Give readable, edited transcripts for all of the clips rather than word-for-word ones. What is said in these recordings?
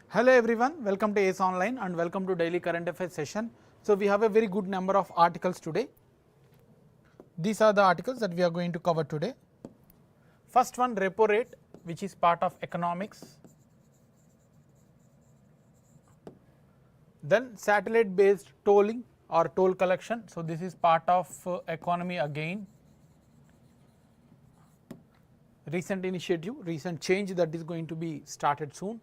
Hello everyone, welcome to ACE Online and welcome to daily current affairs session. So we have a very good number of articles today. These are the articles that we are going to cover today. First one, repo rate, which is part of economics. Then satellite based tolling or toll collection. So this is part of economy again. Recent initiative, recent change that is going to be started soon.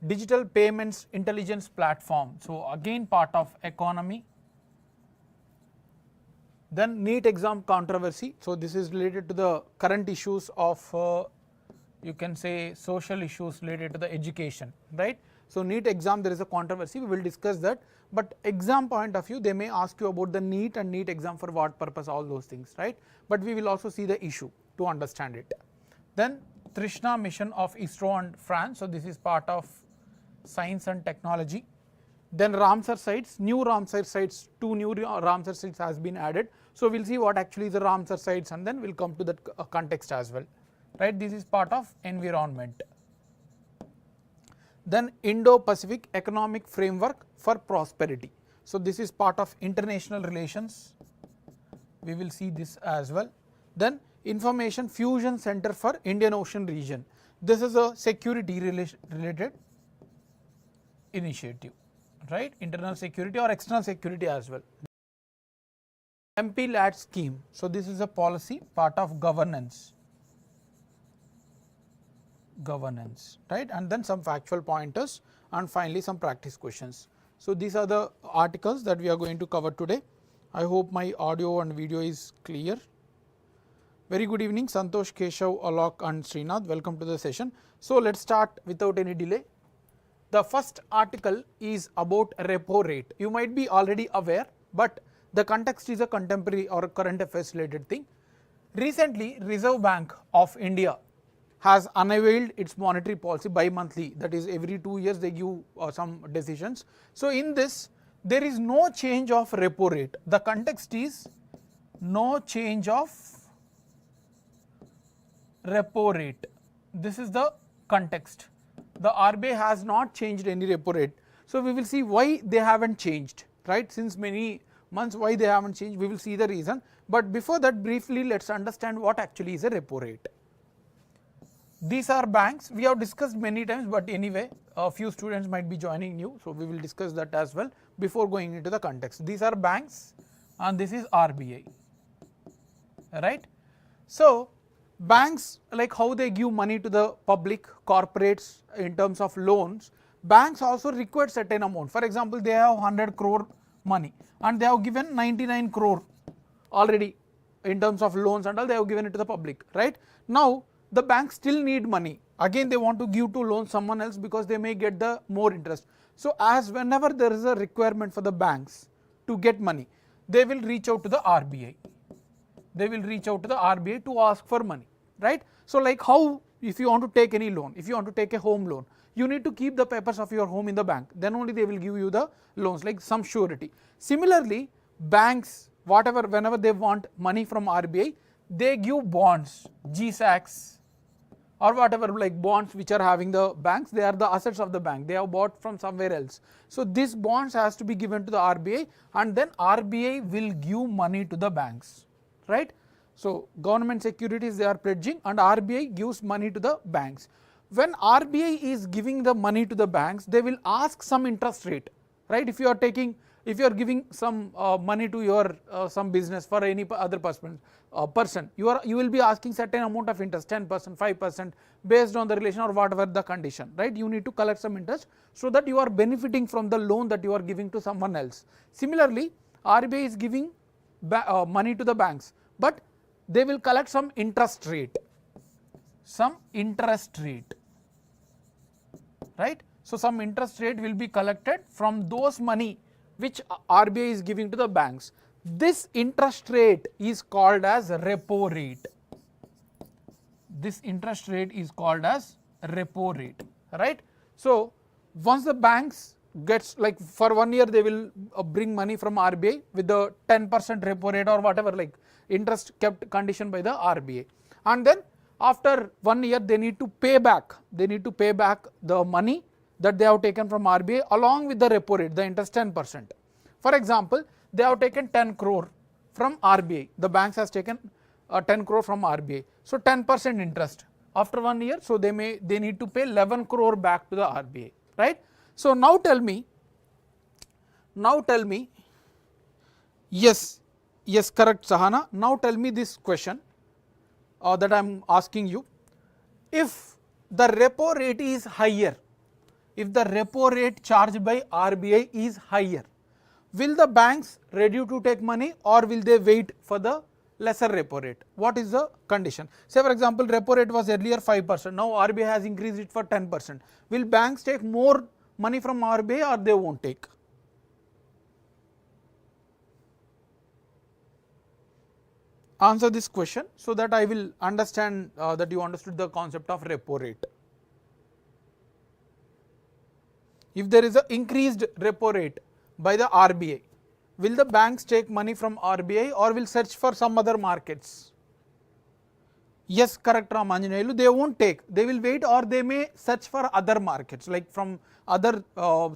Digital payments intelligence platform, so again part of economy. Then NEET exam controversy, so this is related to the current issues of you can say social issues related to the education, right. So NEET exam, there is a controversy, we will discuss that, but exam point of view they may ask you about the NEET and NEET exam for what purpose, all those things, right, but we will also see the issue to understand it. Then Trishna mission of ISRO and France, so this is part of science and technology. Then Ramsar sites, new Ramsar sites, 2 new Ramsar sites has been added. So we will see what actually is the Ramsar sites and then we will come to that context as well, right. This is part of environment. Then Indo-Pacific economic framework for prosperity. So this is part of international relations, we will see this as well. Then information fusion center for Indian Ocean region. This is a security related initiative, right, internal security or external security as well. MP-LAT scheme, so this is a policy part of governance, right, and then some factual pointers and finally some practice questions. So these are the articles that we are going to cover today. I hope my audio and video is clear. Very good evening, Santosh, Keshav, Alok and Srinath, welcome to the session. So let's start without any delay. The first article is about repo rate. You might be already aware, but the context is a contemporary or current affairs related thing. Recently, Reserve Bank of India has unveiled its monetary policy bi-monthly, that is every 2 years they give some decisions. So in this, there is no change of repo rate. The context is no change of repo rate. This is the context. The RBI has not changed any repo rate. So we will see why they haven't changed, right, since many months why they haven't changed, we will see the reason. But before that, briefly let us understand what actually is a repo rate. These are banks, we have discussed many times, but anyway a few students might be joining new, so we will discuss that as well before going into the context. These are banks and this is RBI, right. So banks, like how they give money to the public, corporates in terms of loans, banks also require certain amount. For example, they have 100 crore money and they have given 99 crore already in terms of loans and all, they have given it to the public, right. Now the banks still need money, again they want to give to loan someone else because they may get the more interest. So as whenever there is a requirement for the banks to get money, they will reach out to the RBI. They will reach out to the RBI to ask for money, right. So like how, if you want to take any loan, if you want to take a home loan, you need to keep the papers of your home in the bank, then only they will give you the loans, like some surety. Similarly, banks, whatever, whenever they want money from RBI, they give bonds, GSACs or whatever, like bonds which are having the banks, they are the assets of the bank, they have bought from somewhere else. So these bonds has to be given to the RBI and then RBI will give money to the banks, right. So government securities they are pledging and RBI gives money to the banks. When RBI is giving the money to the banks, they will ask some interest rate, right. If you are taking, if you are giving some money to your some business for any other person, you will be asking certain amount of interest, 10%, 5% based on the relation or whatever the condition, right. You need to collect some interest so that you are benefiting from the loan that you are giving to someone else. Similarly, RBI is giving money to the banks, but they will collect some interest rate, right. So some interest rate will be collected from those money which RBI is giving to the banks. This interest rate is called as repo rate. This interest rate is called as repo rate, right. So once the banks gets, like for 1 year they will bring money from RBI with the 10% repo rate or whatever, like interest kept condition by the RBI, and then after 1 year they need to pay back, the money that they have taken from RBI along with the repo rate, the interest 10%. For example, they have taken 10 crore from RBI, the banks has taken 10 crore from RBI. So 10% interest after 1 year, so they need to pay 11 crore back to the RBI, right? So now tell me, yes, correct Sahana. Now tell me this question that I am asking you. If the repo rate is higher, if the repo rate charged by RBI is higher, will the banks ready to take money or will they wait for the lesser repo rate? What is the condition? Say for example, repo rate was earlier 5%, now RBI has increased it for 10%. Will banks take more money from RBI or they won't take? Answer this question so that I will understand that you understood the concept of repo rate. If there is an increased repo rate by the RBI, will the banks take money from RBI or will search for some other markets? Yes, correct Ramanjanelu, they won't take, they will wait or they may search for other markets, like from other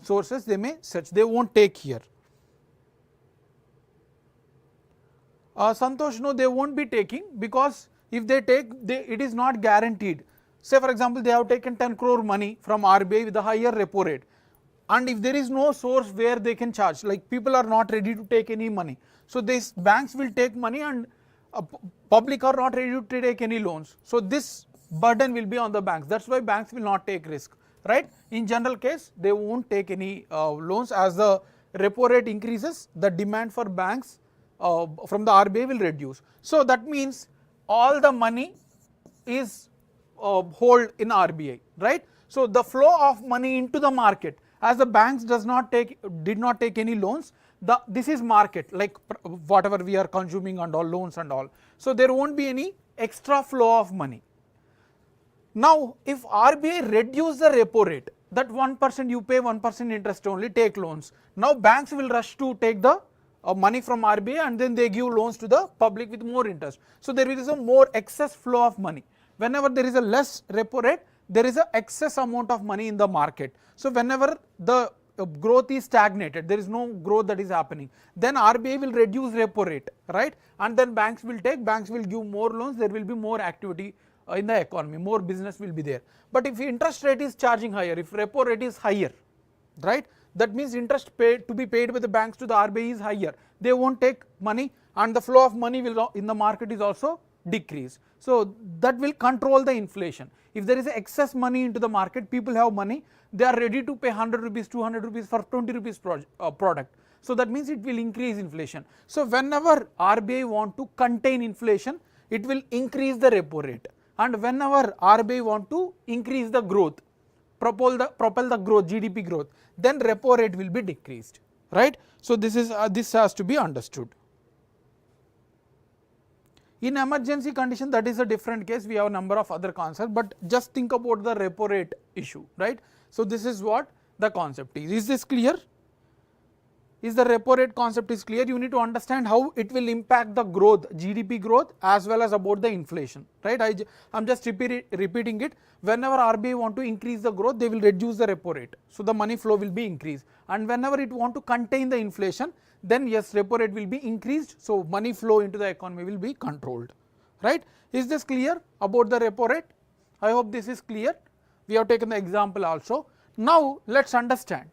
sources they may search, they won't take here. Santosh, no, they won't be taking, because if they take, it is not guaranteed. Say for example, they have taken 10 crore money from RBI with a higher repo rate, and if there is no source where they can charge, like people are not ready to take any money, so these banks will take money and public are not ready to take any loans. So this burden will be on the banks. That's why banks will not take risk, right? In general case, they won't take any loans. As the repo rate increases, the demand for banks from the RBI will reduce. So that means all the money is hold in RBI, right? So the flow of money into the market, as the banks did not take any loans, this is market, like whatever we are consuming and all, loans and all. So there won't be any extra flow of money. Now if RBI reduce the repo rate, that 1% you pay 1% interest only, take loans. Now banks will rush to take the money from RBI and then they give loans to the public with more interest. So there is a more excess flow of money. Whenever there is a less repo rate, there is a excess amount of money in the market. So whenever the growth is stagnated, there is no growth that is happening, then RBI will reduce repo rate, right? And then banks will give more loans, there will be more activity in the economy, more business will be there. But if interest rate is charging higher, if repo rate is higher, right, that means interest to be paid by the banks to the RBI is higher, they won't take money and the flow of money will in the market is also decrease. So that will control the inflation. If there is excess money into the market, people have money, they are ready to pay 100 rupees, 200 rupees for 20 rupees product. So that means it will increase inflation. So whenever RBI want to contain inflation, it will increase the repo rate, and whenever RBI want to increase the growth, propel the growth, GDP growth, then repo rate will be decreased, right? So this has to be understood. In emergency condition, that is a different case, we have a number of other concepts, but just think about the repo rate issue, right? So this is what the concept is. Is this clear? Is the repo rate concept is clear? You need to understand how it will impact the growth, GDP growth, as well as about the inflation, right? I am just repeating it. Whenever RBI want to increase the growth, they will reduce the repo rate, so the money flow will be increased, and whenever it want to contain the inflation, then yes, repo rate will be increased, so money flow into the economy will be controlled, right? Is this clear about the repo rate? I hope this is clear. We have taken the example also. Now let's understand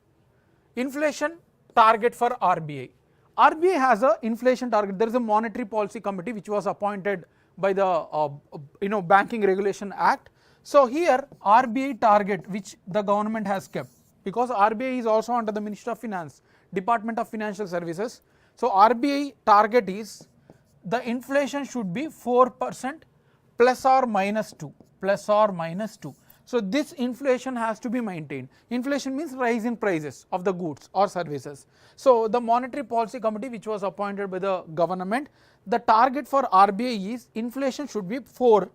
inflation target for RBI. RBI has a inflation target. There is a monetary policy committee which was appointed by the Banking Regulation Act. So here RBI target which the government has kept, because RBI is also under the Ministry of Finance, Department of Financial Services. So RBI target is the inflation should be 4% plus or minus 2, plus or minus 2. So this inflation has to be maintained. Inflation means rise in prices of the goods or services. So the Monetary Policy Committee which was appointed by the government, the target for RBI is inflation should be 4%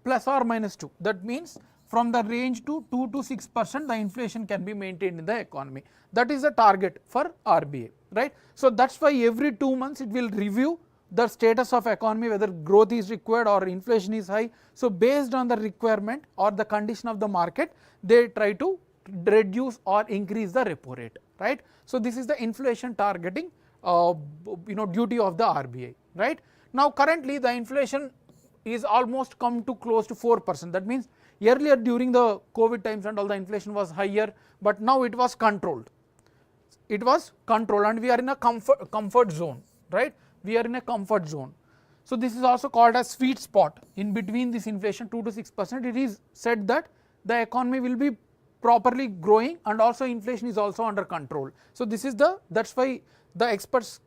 plus or minus 2. That means from the range to 2 to 6% the inflation can be maintained in the economy. That is the target for RBI, right? So that's why every 2 months it will review the status of economy, whether growth is required or inflation is high. So based on the requirement or the condition of the market, they try to reduce or increase the repo rate, right. So this is the inflation targeting duty of the RBI, right. Now currently the inflation is almost come to close to 4%. That means earlier during the COVID times and all, the inflation was higher, but now it was controlled. It was controlled and we are in a comfort zone, right. We are in a comfort zone. So this is also called as sweet spot. In between this inflation 2 to 6%, it is said that the economy will be properly growing and also inflation is also under control. So this is that's why the experts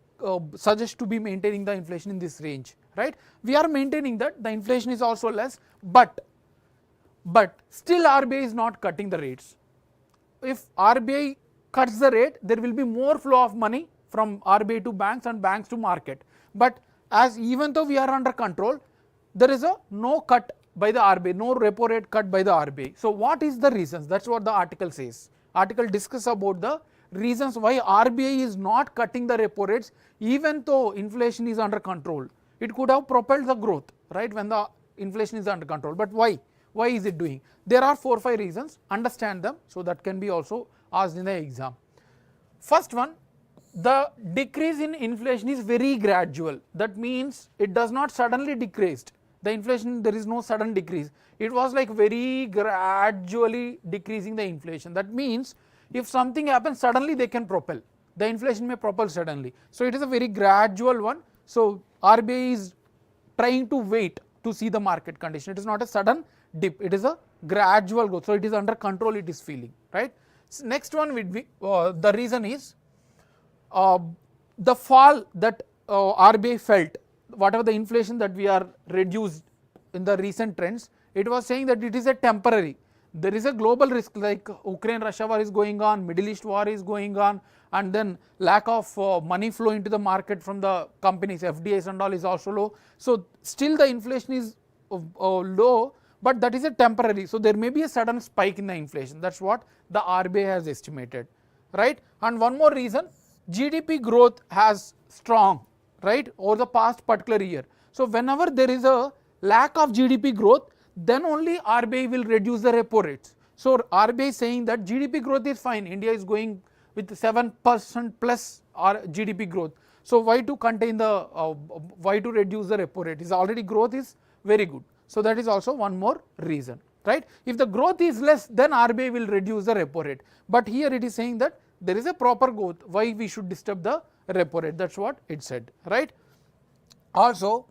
suggest to be maintaining the inflation in this range, right. We are maintaining that the inflation is also less, but still RBI is not cutting the rates. If RBI cuts the rate, there will be more flow of money from RBI to banks and banks to market. But as even though we are under control, there is no cut by the RBI, no repo rate cut by the RBI. So what is the reasons? That's what the article says. Article discusses about the reasons why RBI is not cutting the repo rates even though inflation is under control. It could have propelled the growth, right, when the inflation is under control. But why? Why is it doing? There are 4-5 reasons. Understand them, so that can be also asked in the exam. First one, the decrease in inflation is very gradual. That means it does not suddenly decrease. The inflation, there is no sudden decrease. It was like very gradually decreasing the inflation. That means if something happens suddenly, they can propel. The inflation may propel suddenly. So it is a very gradual one. So RBI is trying to wait to see the market condition. It is not a sudden dip. It is a gradual growth. So it is under control. It is feeling, right. Next one would be the reason is the fall that RBI felt, whatever the inflation that we are reduced in the recent trends, it was saying that it is a temporary. There is a global risk like Ukraine-Russia war is going on, Middle East war is going on, and then lack of money flow into the market from the companies, FDIs and all is also low. So still the inflation is low, but that is a temporary. So there may be a sudden spike in the inflation. That's what the RBI has estimated, right. And one more reason, GDP growth has strong, right, over the past particular year. So whenever there is a lack of GDP growth, then only RBI will reduce the repo rates. So RBI is saying that GDP growth is fine. India is going with 7% plus GDP growth. So why to contain the why to reduce the repo rate? Is already growth is very good. So that is also one more reason, right. If the growth is less, then RBI will reduce the repo rate. But here it is saying that there is a proper growth. Why we should disturb the repo rate? That's what it said, right. Also,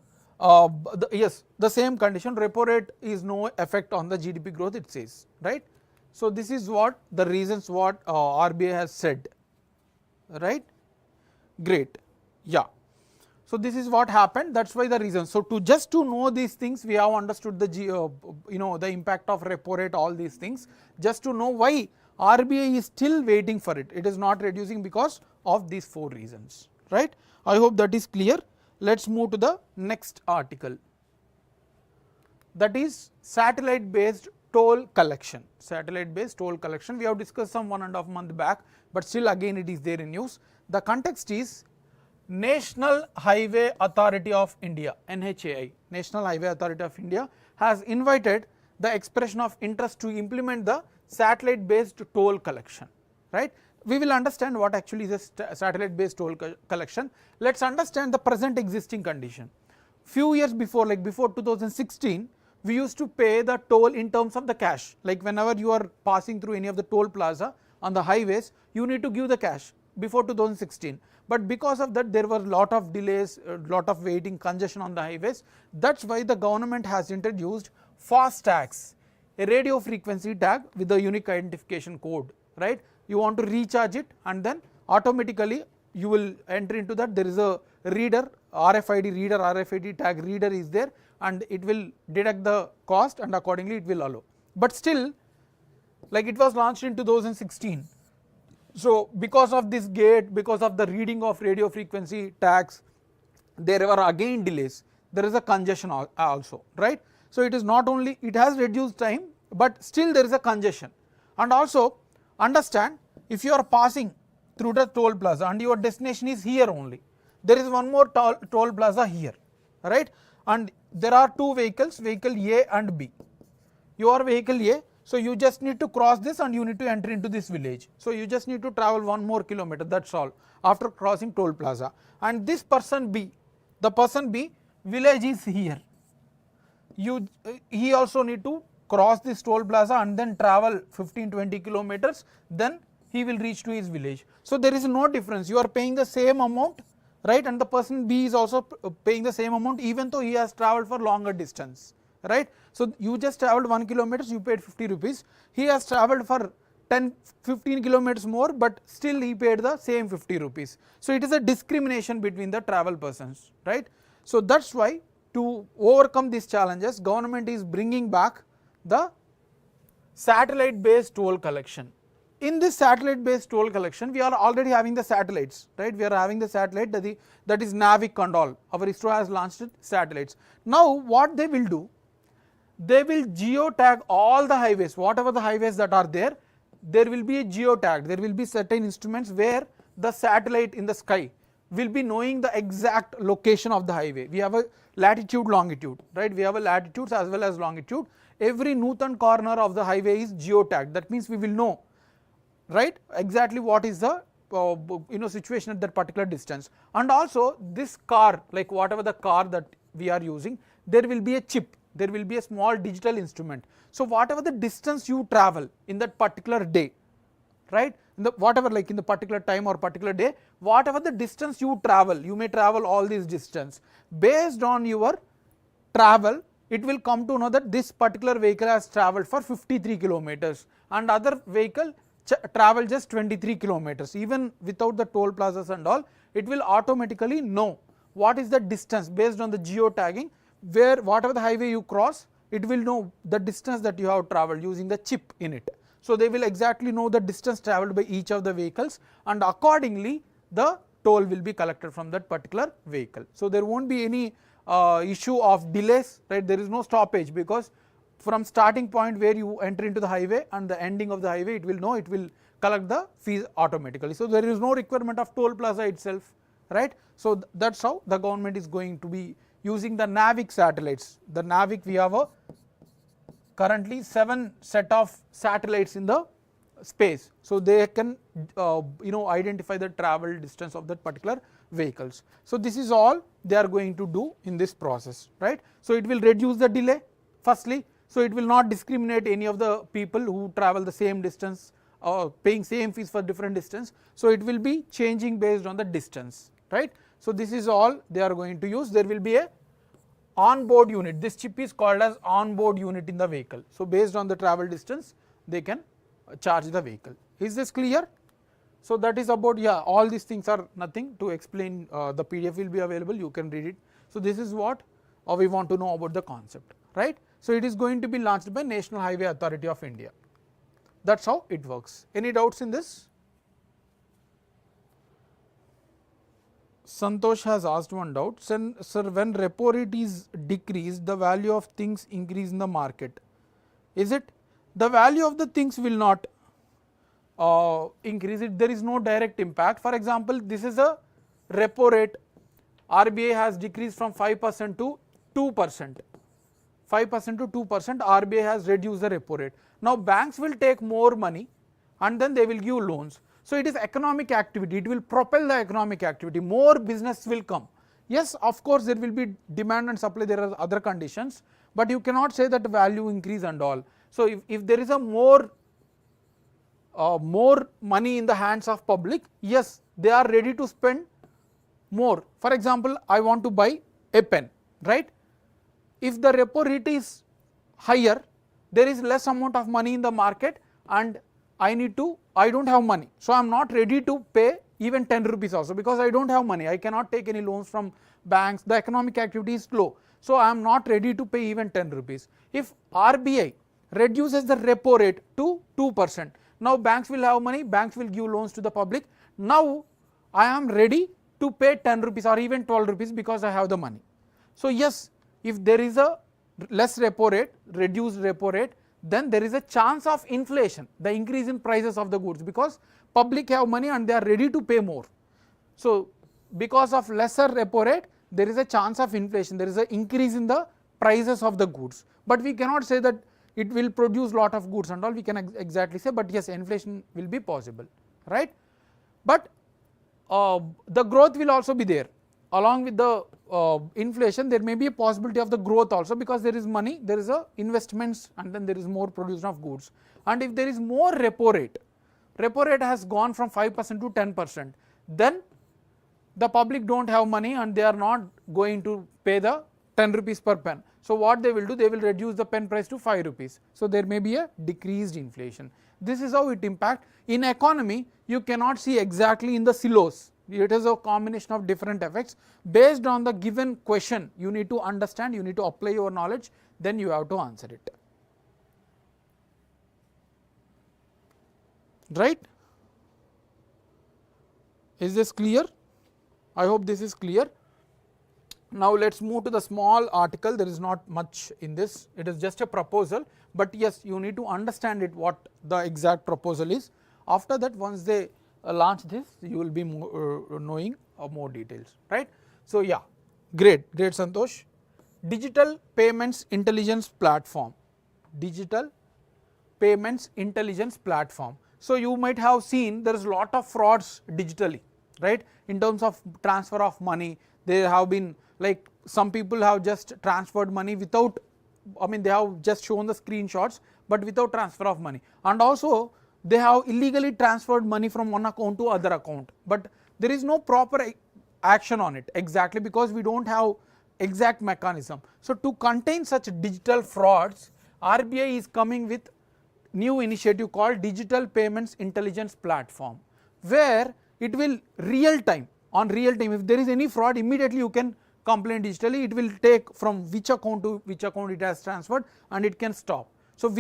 yes, the same condition, repo rate is no effect on the GDP growth, it says, right. So this is what the reasons what RBI has said, right. Great, yeah. So this is what happened. That's why the reason. So just to know these things, we have understood the the impact of repo rate, all these things. Just to know why RBI is still waiting for it. It is not reducing because of these 4 reasons, right. I hope that is clear. Let's move to the next article. That is satellite based toll collection. Satellite based toll collection. We have discussed some 1.5 months back, but still again it is there in news. The context is National Highway Authority of India, NHAI, National Highway Authority of India has invited the expression of interest to implement the satellite based toll collection, right. We will understand what actually is a satellite based toll collection. Let's understand the present existing condition. Few years before, like before 2016, we used to pay the toll in terms of the cash. Like whenever you are passing through any of the toll plaza on the highways, you need to give the cash before 2016. But because of that, there were lot of delays, lot of waiting, congestion on the highways. That's why the government has introduced fast tags, a radio frequency tag with a unique identification code, right. You want to recharge it and then automatically you will enter into that. There is a reader, RFID reader, RFID tag reader is there, and it will deduct the cost and accordingly it will allow. But still, like it was launched in 2016. So because of this gate, because of the reading of radio frequency tags, there were again delays. There is a congestion also, right. So it is not only, it has reduced time, but still there is a congestion. And also understand, if you are passing through the toll plaza and your destination is here only, there is one more toll plaza here, right, and there are 2 vehicles, vehicle A and B. Your vehicle A, So you just need to cross this and you need to enter into this village. So you just need to travel 1 more kilometer, that's all, after crossing toll plaza. And this person B, the person B, village is here. He also need to cross this toll plaza and then travel 15-20 kilometers, then he will reach to his village. So there is no difference, you are paying the same amount, right, and the person B is also paying the same amount even though he has traveled for longer distance, right. So you just traveled 1 kilometer, you paid 50 rupees, he has traveled for 10-15 kilometers more, but still he paid the same 50 rupees. So it is a discrimination between the travel persons, right. So that's why to overcome these challenges, government is bringing back the satellite based toll collection. In this satellite based toll collection, we are already having the satellites, right, we are having the satellite that is NAVIC and all, our ISRO has launched satellites. Now what they will do, they will geotag all the highways, whatever the highways that are there will be a geotag, there will be certain instruments where the satellite in the sky will be knowing the exact location of the highway. We have a latitude, longitude, right, we have a latitudes as well as longitude. Every nook and corner of the highway is geotagged, that means we will know, right, exactly what is the situation at that particular distance. And also this car, like whatever the car that we are using, there will be a chip, there will be a small digital instrument. So whatever the distance you travel in that particular day, right, whatever, like in the particular time or particular day, whatever the distance you travel, you may travel all these distance, based on your travel it will come to know that this particular vehicle has traveled for 53 kilometers and other vehicle travel just 23 kilometers. Even without the toll plazas and all, it will automatically know what is the distance based on the geotagging, where whatever the highway you cross, it will know the distance that you have traveled using the chip in it. So they will exactly know the distance traveled by each of the vehicles, and accordingly the toll will be collected from that particular vehicle. So there won't be any issue of delays, right, there is no stoppage, because from starting point where you enter into the highway and the ending of the highway, it will know, it will collect the fees automatically. So there is no requirement of toll plaza itself, right. So that's how the government is going to be using the NAVIC satellites. The NAVIC, we have currently 7 set of satellites in the space, so they can identify the travel distance of that particular vehicles. So this is all they are going to do in this process, right. So it will reduce the delay firstly, so it will not discriminate any of the people who travel the same distance or paying same fees for different distance. So it will be changing based on the distance, right. So this is all they are going to use. There will be a onboard unit, this chip is called as onboard unit in the vehicle. So based on the travel distance they can charge the vehicle. Is this clear? So that is about, all these things are nothing to explain, the PDF will be available, you can read it. So this is what we want to know about the concept, right. So it is going to be launched by National Highway Authority of India. That's how it works. Any doubts in this? Santosh has asked one doubt. Sir, when repo rate is decreased, the value of things increase in the market. Is it? The value of the things will not increase it. There is no direct impact. For example, this is a repo rate. RBI has decreased from 5% to 2%. 5% to 2%, RBI has reduced the repo rate. Now banks will take more money and then they will give loans. So it is economic activity, it will propel the economic activity, more business will come. Yes, of course there will be demand and supply, there are other conditions, but you cannot say that value increase and all. So if there is a more money in the hands of public, yes, they are ready to spend more. For example, I want to buy a pen, right. If the repo rate is higher, there is less amount of money in the market and I don't have money. So I am not ready to pay even 10 rupees also, because I don't have money. I cannot take any loans from banks. The economic activity is slow. So I am not ready to pay even 10 rupees. If RBI reduces the repo rate to 2%, now banks will have money, banks will give loans to the public. Now I am ready to pay 10 rupees or even 12 rupees because I have the money. So yes, if there is a less repo rate, reduced repo rate, then there is a chance of inflation, the increase in prices of the goods, because public have money and they are ready to pay more. So because of lesser repo rate, there is a chance of inflation, there is an increase in the prices of the goods. But we cannot say that it will produce lot of goods and all, we can exactly say, but yes, inflation will be possible, right. But the growth will also be there along with the inflation. There may be a possibility of the growth also, because there is money, there is a investments, and then there is more production of goods. And if there is more repo rate has gone from 5% to 10%, then the public don't have money and they are not going to pay the 10 rupees per pen. So what they will do, they will reduce the pen price to 5 rupees. So there may be a decreased inflation. This is how it impact. In economy, you cannot see exactly in the silos. It is a combination of different effects. Based on the given question, you need to understand, you need to apply your knowledge, then you have to answer it. Right? Is this clear? I hope this is clear. Now let us move to the small article. There is not much in this, it is just a proposal, but yes, you need to understand it, what the exact proposal is. After that, once they launch this, you will be knowing more details, right. So yeah, great Santosh. Digital payments intelligence platform, digital payments intelligence platform. So you might have seen there is a lot of frauds digitally, right, in terms of transfer of money. There have been, like, some people have just transferred money without, I mean, they have just shown the screenshots, but without transfer of money, and also they have illegally transferred money from one account to other account, but there is no proper action on it, exactly because we don't have exact mechanism. So to contain such digital frauds, RBI is coming with new initiative called Digital Payments Intelligence Platform, where it will real time, if there is any fraud, immediately you can complain digitally. It will take from which account to which account it has transferred, and it can stop. So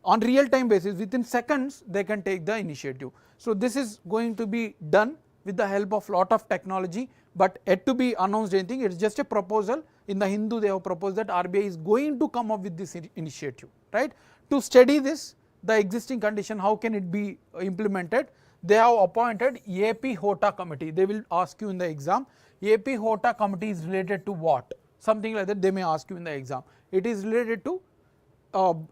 on real time basis, within seconds, they can take the initiative. So this is going to be done with the help of lot of technology, but yet to be announced anything. It is just a proposal. In the Hindu, they have proposed that RBI is going to come up with this initiative, right. To study this, the existing condition, how can it be implemented, they have appointed AP HOTA committee. They will ask you in the exam, AP HOTA committee is related to what? Something like that they may ask you in the exam. It is related to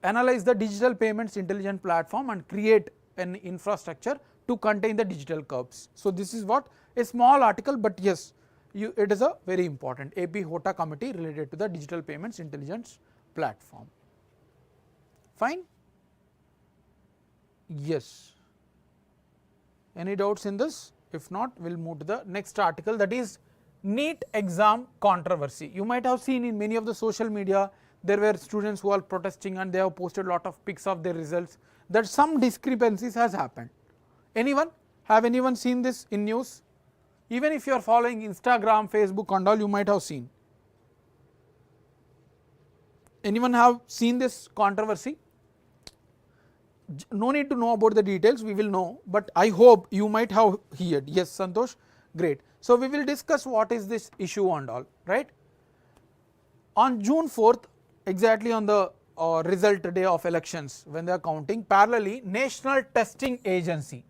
analyze the digital payments intelligent platform and create an infrastructure to contain the digital curves. So this is what a small article, but yes, it is a very important AP HOTA committee related to the digital payments intelligence platform. Fine? Yes. Any doubts in this? If not, we will move to the next article, that is NEET exam controversy. You might have seen in many of the social media, there were students who are protesting and they have posted a lot of pics of their results, that some discrepancies has happened. Anyone? Have anyone seen this in news? Even if you are following Instagram, Facebook and all, you might have seen. Anyone have seen this controversy? No need to know about the details, we will know, but I hope you might have heard. Yes, Santosh, great. So we will discuss what is this issue and all, right. On June 4th, exactly on the result day of elections, when they are counting, parallelly National Testing Agency,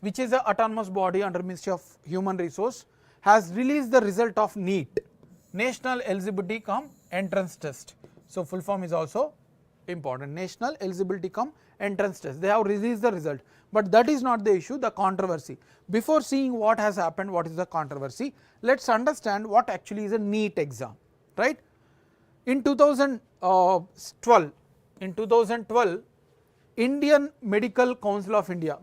which is an autonomous body under Ministry of Human Resource, has released the result of NEET, National Eligibility Cum Entrance Test. So full form is also important, National Eligibility Cum Entrance Test. They have released the result, but that is not the issue, the controversy. Before seeing what has happened, what is the controversy, let us understand what actually is a NEET exam, right. In 2012, Indian Medical Council of India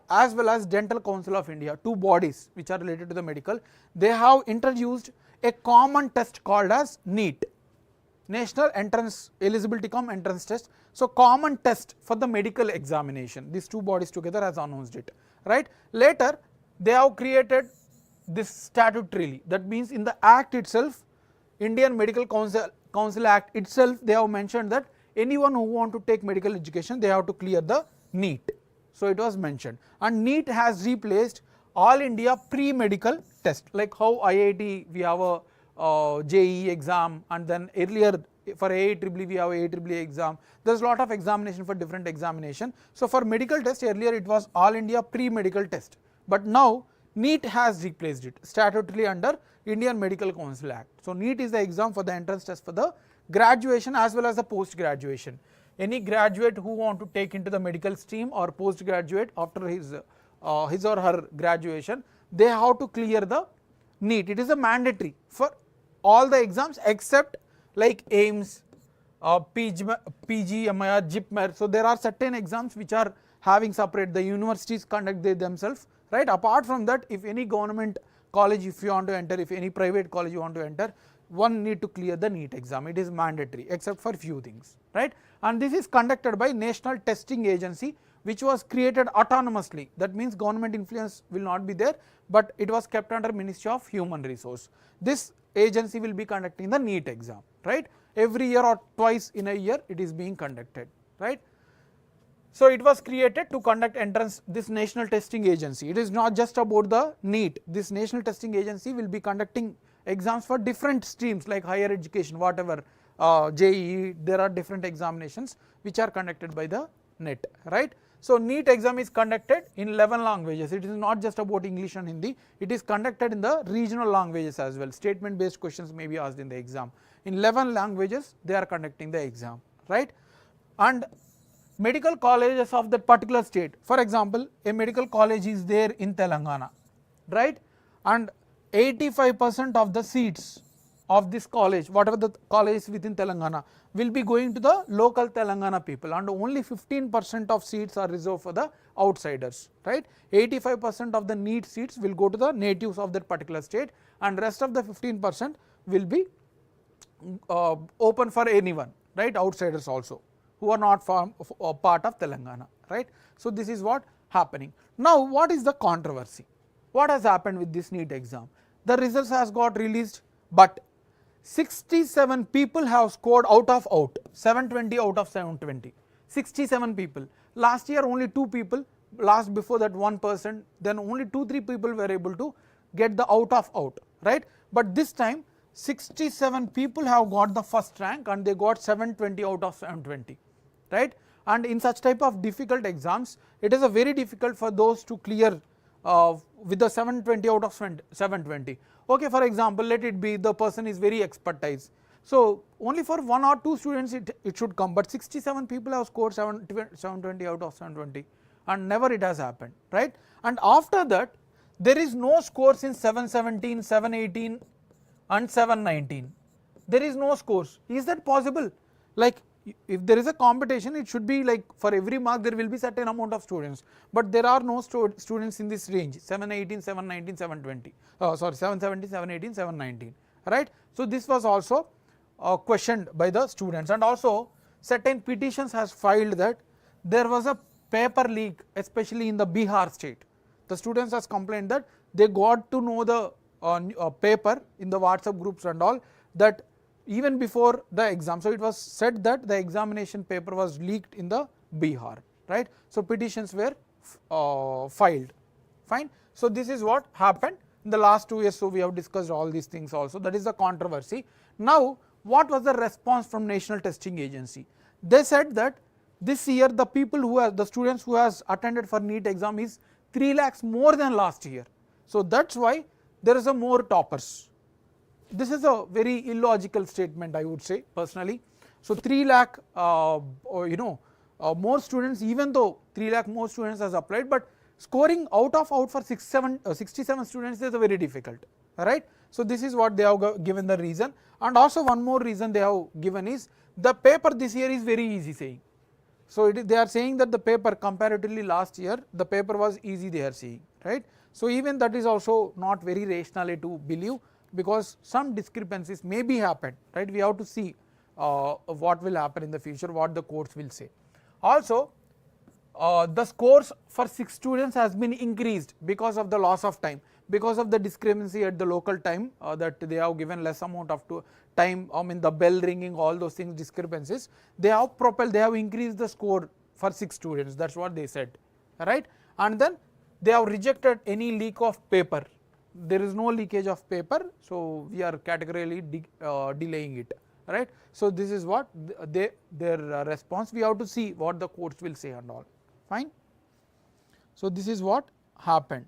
as well as Dental Council of India, two bodies which are related to the medical, they have introduced a common test called as NEET, National Eligibility Cum Entrance Test. So common test for the medical examination, these two bodies together has announced it, right. Later they have created this statutorily, that means in the act itself, Indian Medical Council Act itself, they have mentioned that anyone who want to take medical education, they have to clear the NEET. So it was mentioned, and NEET has replaced All India Pre-Medical Test, like how IIT we have a JEE exam, and then earlier for AIEEE we have AIEEE exam. There is a lot of examination for different examination. So for medical test, earlier it was All India Pre-Medical Test, but now NEET has replaced it statutorily under Indian Medical Council Act. So NEET is the exam for the entrance test for the graduation as well as the post graduation. Any graduate who want to take into the medical stream or postgraduate after his or her graduation, they have to clear the NEET. It is a mandatory for all the exams except like AIMS, PGMIR, JIPMER. So there are certain exams which are having separate, the universities conduct they themselves, right. Apart from that, if any government college if you want to enter, if any private college you want to enter, one need to clear the NEET exam. It is mandatory except for few things, right. And this is conducted by National Testing Agency, which was created autonomously. That means government influence will not be there, but it was kept under Ministry of Human Resource. This agency will be conducting the NEET exam, right. Every year or twice in a year it is being conducted, right. So it was created to conduct entrance, this National Testing Agency. It is not just about the NEET. This National Testing Agency will be conducting exams for different streams like higher education, whatever, JEE, there are different examinations which are conducted by the NET, right. So NEET exam is conducted in 11 languages. It is not just about English and Hindi, it is conducted in the regional languages as well. Statement based questions may be asked in the exam. In 11 languages they are conducting the exam, right. And medical colleges of that particular state, for example, a medical college is there in Telangana, right, and 85% of the seats of this college, whatever the college is within Telangana, will be going to the local Telangana people, and only 15% of seats are reserved for the outsiders, right. 85% of the NEET seats will go to the natives of that particular state, and rest of the 15% will be open for anyone, right, outsiders also who are not part of Telangana, right. So this is what happening. Now what is the controversy? What has happened with this NEET exam? The results has got released, but 67 people have scored out, 720 out of 720, 67 people. Last year only 2 people, last before that 1 person, then only 2-3 people were able to get the out, right. But this time 67 people have got the first rank and they got 720 out of 720, right. And in such type of difficult exams, it is a very difficult for those to clear with the 720 out of 720. Okay, for example, let it be the person is very expertise. So only for 1 or 2 students it should come, but 67 people have scored 720 out of 720 and never it has happened, right. And after that there is no scores in 717, 718 and 719. There is no scores. Is that possible? Like if there is a competition, it should be like for every mark there will be certain amount of students, but there are no students in this range 718, 719, 720, 770, 718, 719, right. So this was also questioned by the students, and also certain petitions has filed that there was a paper leak, especially in the Bihar state. The students has complained that they got to know the paper in the WhatsApp groups and all, that even before the exam. So it was said that the examination paper was leaked in the Bihar, right. So petitions were filed, fine. So this is what happened in the last 2 years. So we have discussed all these things also, that is the controversy. Now what was the response from National Testing Agency? They said that this year the people who have, the students who has attended for NEET exam is 3 lakhs more than last year. So that's why there is a more toppers. This is a very illogical statement, I would say personally. So 3 lakh more students, even though 3 lakh more students has applied, but scoring out for 67 students is very difficult, right. So this is what they have given the reason. And also one more reason they have given is the paper this year is very easy saying. So they are saying that the paper comparatively last year the paper was easy, they are saying, right. So even that is also not very rationally to believe, because some discrepancies may be happened, right. We have to see what will happen in the future, what the courts will say. Also the scores for 6 students has been increased because of the loss of time, because of the discrepancy at the local time, that they have given less amount of time, the bell ringing, all those things, discrepancies, they have increased the score for 6 students, that is what they said, right. And then they have rejected any leak of paper. There is no leakage of paper, so we are categorically delaying it, right. So this is what their response. We have to see what the courts will say and all, fine. So this is what happened.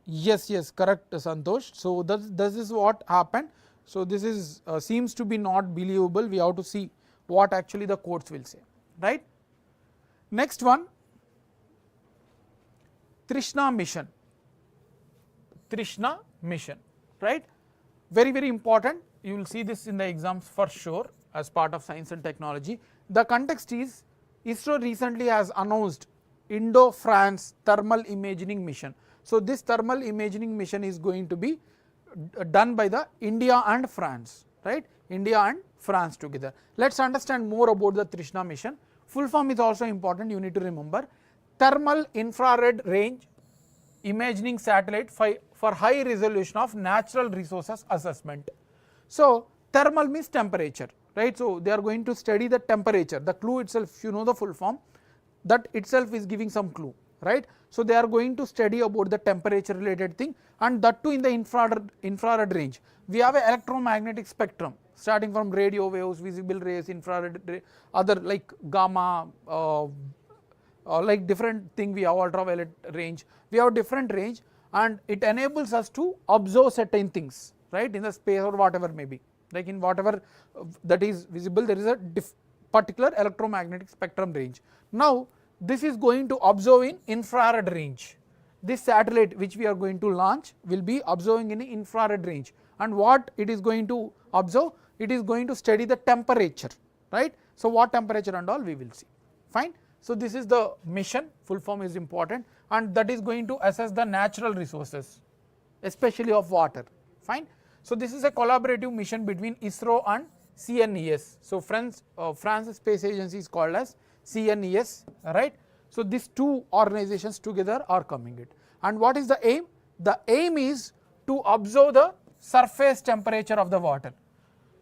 Yes, correct, Santosh. So this is what happened. So this is seems to be not believable. We have to see what actually the courts will say, right. Next one, Trishna mission. Trishna mission, right. Very important. You will see this in the exams for sure as part of science and technology. The context is ISRO recently has announced Indo-France thermal imaging mission. So this thermal imaging mission is going to be done by the India and France, right. India and France together. Let us understand more about the Trishna mission. Full form is also important, you need to remember. Thermal infrared range imaging satellite for high resolution of natural resources assessment. So thermal means temperature, right. So they are going to study the temperature. The clue itself, if you know the full form, that itself is giving some clue, right. So they are going to study about the temperature related thing, and that too in the infrared range. We have an electromagnetic spectrum starting from radio waves, visible rays, infrared, other like gamma, like different thing. We have ultraviolet range, we have different range, and it enables us to observe certain things, right, in the space or whatever may be, like in whatever that is visible, there is a particular electromagnetic spectrum range. Now this is going to observe in infrared range. This satellite which we are going to launch will be observing in infrared range, and what it is going to observe, it is going to study the temperature, right. So what temperature and all we will see, fine. So this is the mission, full form is important, and that is going to assess the natural resources, especially of water, fine. So this is a collaborative mission between ISRO and CNES. So France Space Agency is called as CNES, right. So these two organizations together are coming it. And what is the aim? The aim is to observe the surface temperature of the water.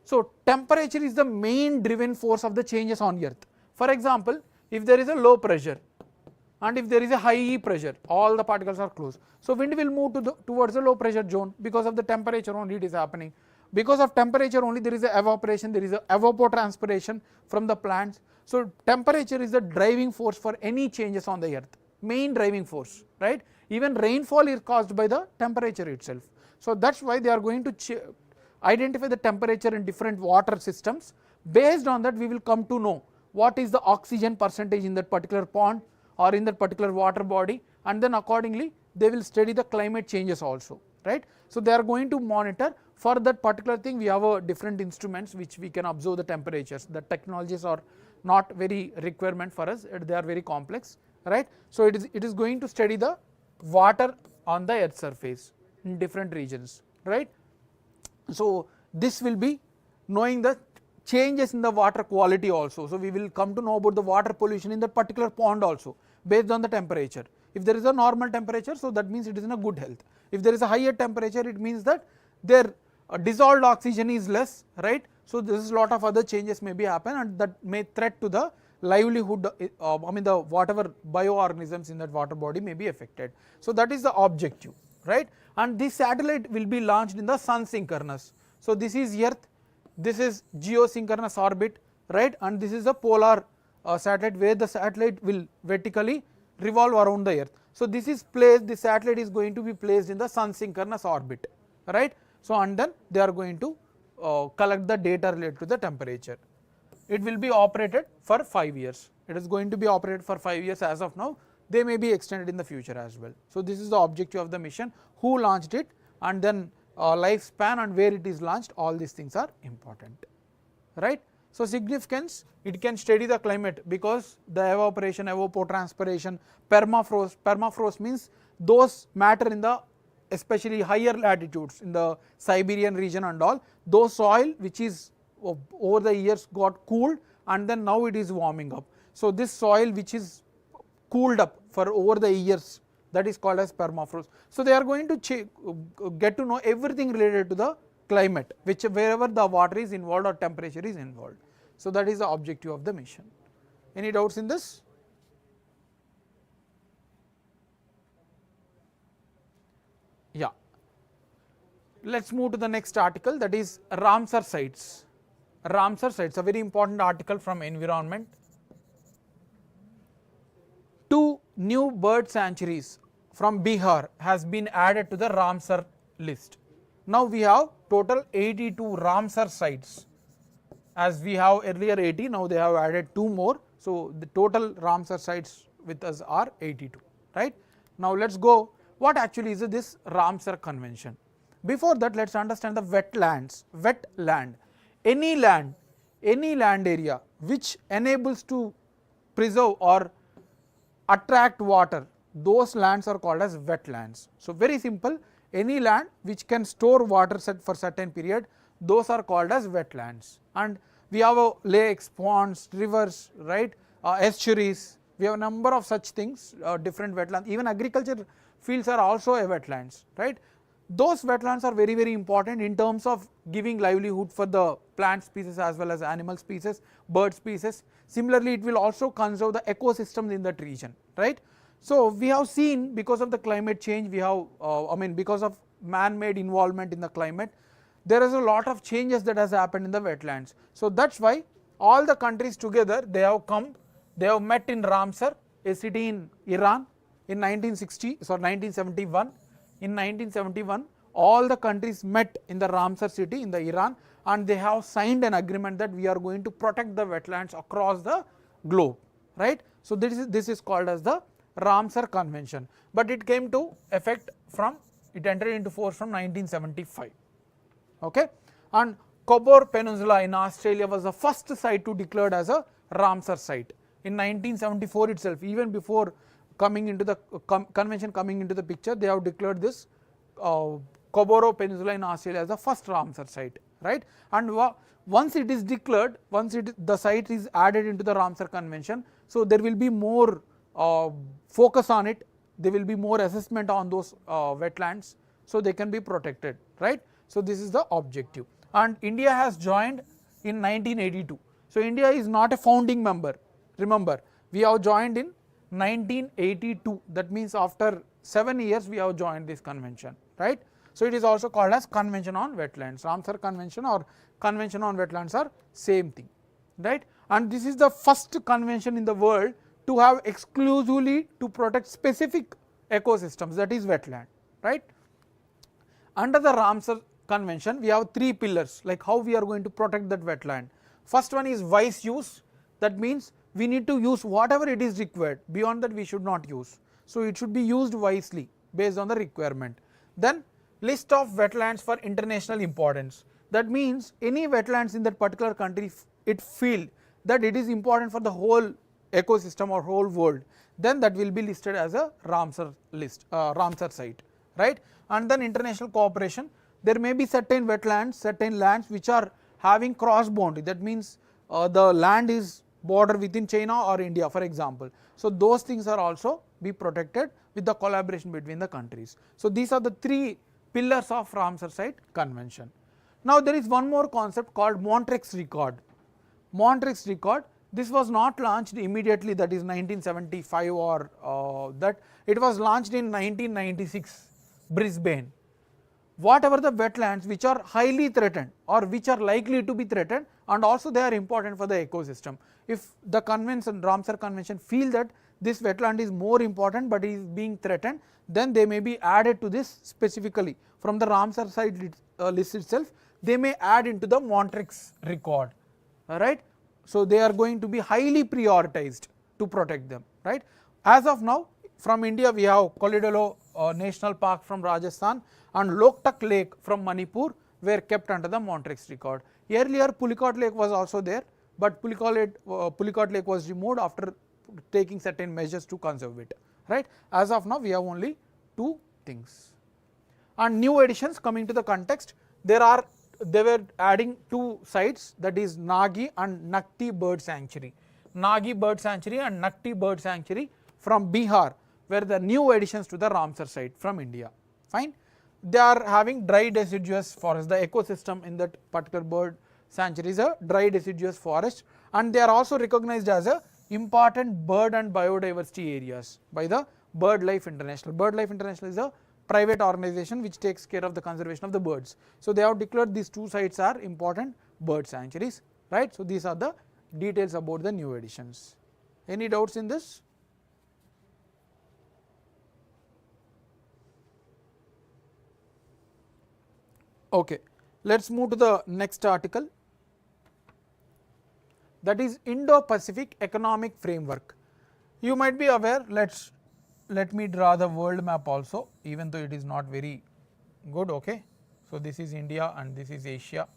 So temperature is the main driven force of the changes on earth. For example, if there is a low pressure and if there is a high pressure, all the particles are close. So wind will move towards the low pressure zone, because of the temperature only it is happening. Because of temperature only there is a evaporation, there is a evapotranspiration from the plants. So temperature is the driving force for any changes on the earth, main driving force, right. Even rainfall is caused by the temperature itself. So that's why they are going to identify the temperature in different water systems. Based on that we will come to know what is the oxygen percentage in that particular pond or in that particular water body, and then accordingly they will study the climate changes also, right. So they are going to monitor for that particular thing. We have different instruments which we can observe the temperatures. The technologies are not very requirement for us, they are very complex, right. So it is going to study the water on the earth surface in different regions, right. So this will be knowing the changes in the water quality also. So we will come to know about the water pollution in that particular pond also based on the temperature. If there is a normal temperature, so that means it is in a good health. If there is a higher temperature, it means that their dissolved oxygen is less, right. So this is lot of other changes may be happen, and that may threat to the livelihood, the whatever bioorganisms in that water body may be affected. So that is the objective, right. And this satellite will be launched in the sun synchronous. So this is Earth, this is geosynchronous orbit, right, and this is a polar satellite where the satellite will vertically revolve around the earth. So this is placed, the satellite is going to be placed in the sun synchronous orbit, right. So and then they are going to collect the data related to the temperature. It will be operated for 5 years. It is going to be operated for 5 years as of now. They may be extended in the future as well. So this is the objective of the mission, who launched it, and then lifespan and where it is launched, all these things are important, right. So significance, it can study the climate because the evaporation, evapotranspiration, permafrost means those matter in the especially higher latitudes in the Siberian region and all, those soil which is over the years got cooled and then now it is warming up. So this soil which is cooled up for over the years, that is called as permafrost. So they are going to get to know everything related to the climate, which wherever the water is involved or temperature is involved. So that is the objective of the mission. Any doubts in this? Yeah. Let us move to the next article, that is Ramsar sites. Ramsar sites, a very important article from environment. 2 new bird sanctuaries from Bihar has been added to the Ramsar list. Now we have total 82 Ramsar sites. As we have earlier 80, now they have added 2 more. So the total Ramsar sites with us are 82, right. Now let us go, what actually is this Ramsar convention? Before that, let us understand the wetlands. Wetland, any land area which enables to preserve or attract water, those lands are called as wetlands. So very simple, any land which can store water for certain period, those are called as wetlands. And we have lakes, ponds, rivers, right, estuaries, we have a number of such things, different wetlands, even agriculture fields are also a wetlands, right. Those wetlands are very, very important in terms of giving livelihood for the plant species as well as animal species, bird species. Similarly, it will also conserve the ecosystems in that region, right. So we have seen, because of the climate change, we have because of man-made involvement in the climate, there is a lot of changes that has happened in the wetlands. So that's why all the countries together, they have come, they have met in Ramsar, a city in Iran, in 1971. In 1971, all the countries met in the Ramsar city in the Iran, and they have signed an agreement that we are going to protect the wetlands across the globe, right. So this is called as the Ramsar Convention, but it came to effect from, it entered into force from 1975. Okay. And Cobor Peninsula in Australia was the first site to declared as a Ramsar site in 1974 itself. Even before coming into the convention coming into the picture, they have declared this Coboro Peninsula in Australia as the first Ramsar site, right. And once it is declared, once the site is added into the Ramsar Convention, so there will be more focus on it, there will be more assessment on those wetlands, so they can be protected, right. So this is the objective, and India has joined in 1982. So India is not a founding member, remember, we have joined in 1982, that means after 7 years we have joined this convention, right. So it is also called as Convention on Wetlands. Ramsar Convention or Convention on Wetlands are same thing, right. And this is the first convention in the world to have exclusively to protect specific ecosystems, that is wetland, right. Under the Ramsar Convention, we have 3 pillars, like how we are going to protect that wetland. First one is wise use, that means we need to use whatever it is required, beyond that we should not use. So it should be used wisely based on the requirement. Then list of wetlands for international importance, that means any wetlands in that particular country, it feel that it is important for the whole ecosystem or whole world, then that will be listed as a Ramsar list, Ramsar site, right. And then international cooperation, there may be certain wetlands, certain lands which are having cross boundary, that means the land is border within China or India, for example. So those things are also be protected with the collaboration between the countries. So these are the 3 pillars of Ramsar Site Convention. Now there is one more concept called Montreux Record. Montreux Record, this was not launched immediately, that is 1975 or that, it was launched in 1996, Brisbane. Whatever the wetlands which are highly threatened or which are likely to be threatened, and also they are important for the ecosystem. If the convention, Ramsar Convention, feel that this wetland is more important but is being threatened, then they may be added to this specifically from the Ramsar site list itself, they may add into the Montreux Record, right. So they are going to be highly prioritized to protect them, right. As of now, from India we have Kolidalo National Park from Rajasthan and Loktak Lake from Manipur were kept under the Montreux Record. Earlier Pulicat Lake was also there, but Pulicat Lake was removed after taking certain measures to conserve it, right. As of now we have only 2 things. And new additions coming to the context, they were adding 2 sites, that is Nagi and Nakti Bird Sanctuary. Nagi Bird Sanctuary and Nakti Bird Sanctuary from Bihar were the new additions to the Ramsar site from India, fine. They are having dry deciduous forest, the ecosystem in that particular bird sanctuary is a dry deciduous forest, and they are also recognized as a important bird and biodiversity areas by the BirdLife International. BirdLife International is a private organization which takes care of the conservation of the birds. So they have declared these 2 sites are important bird sanctuaries, right. So these are the details about the new additions. Any doubts in this? Okay, let us move to the next article, that is Indo-Pacific Economic Framework. You might be aware, let me draw the world map also, even though it is not very good. Okay, so this is India and this is Asia,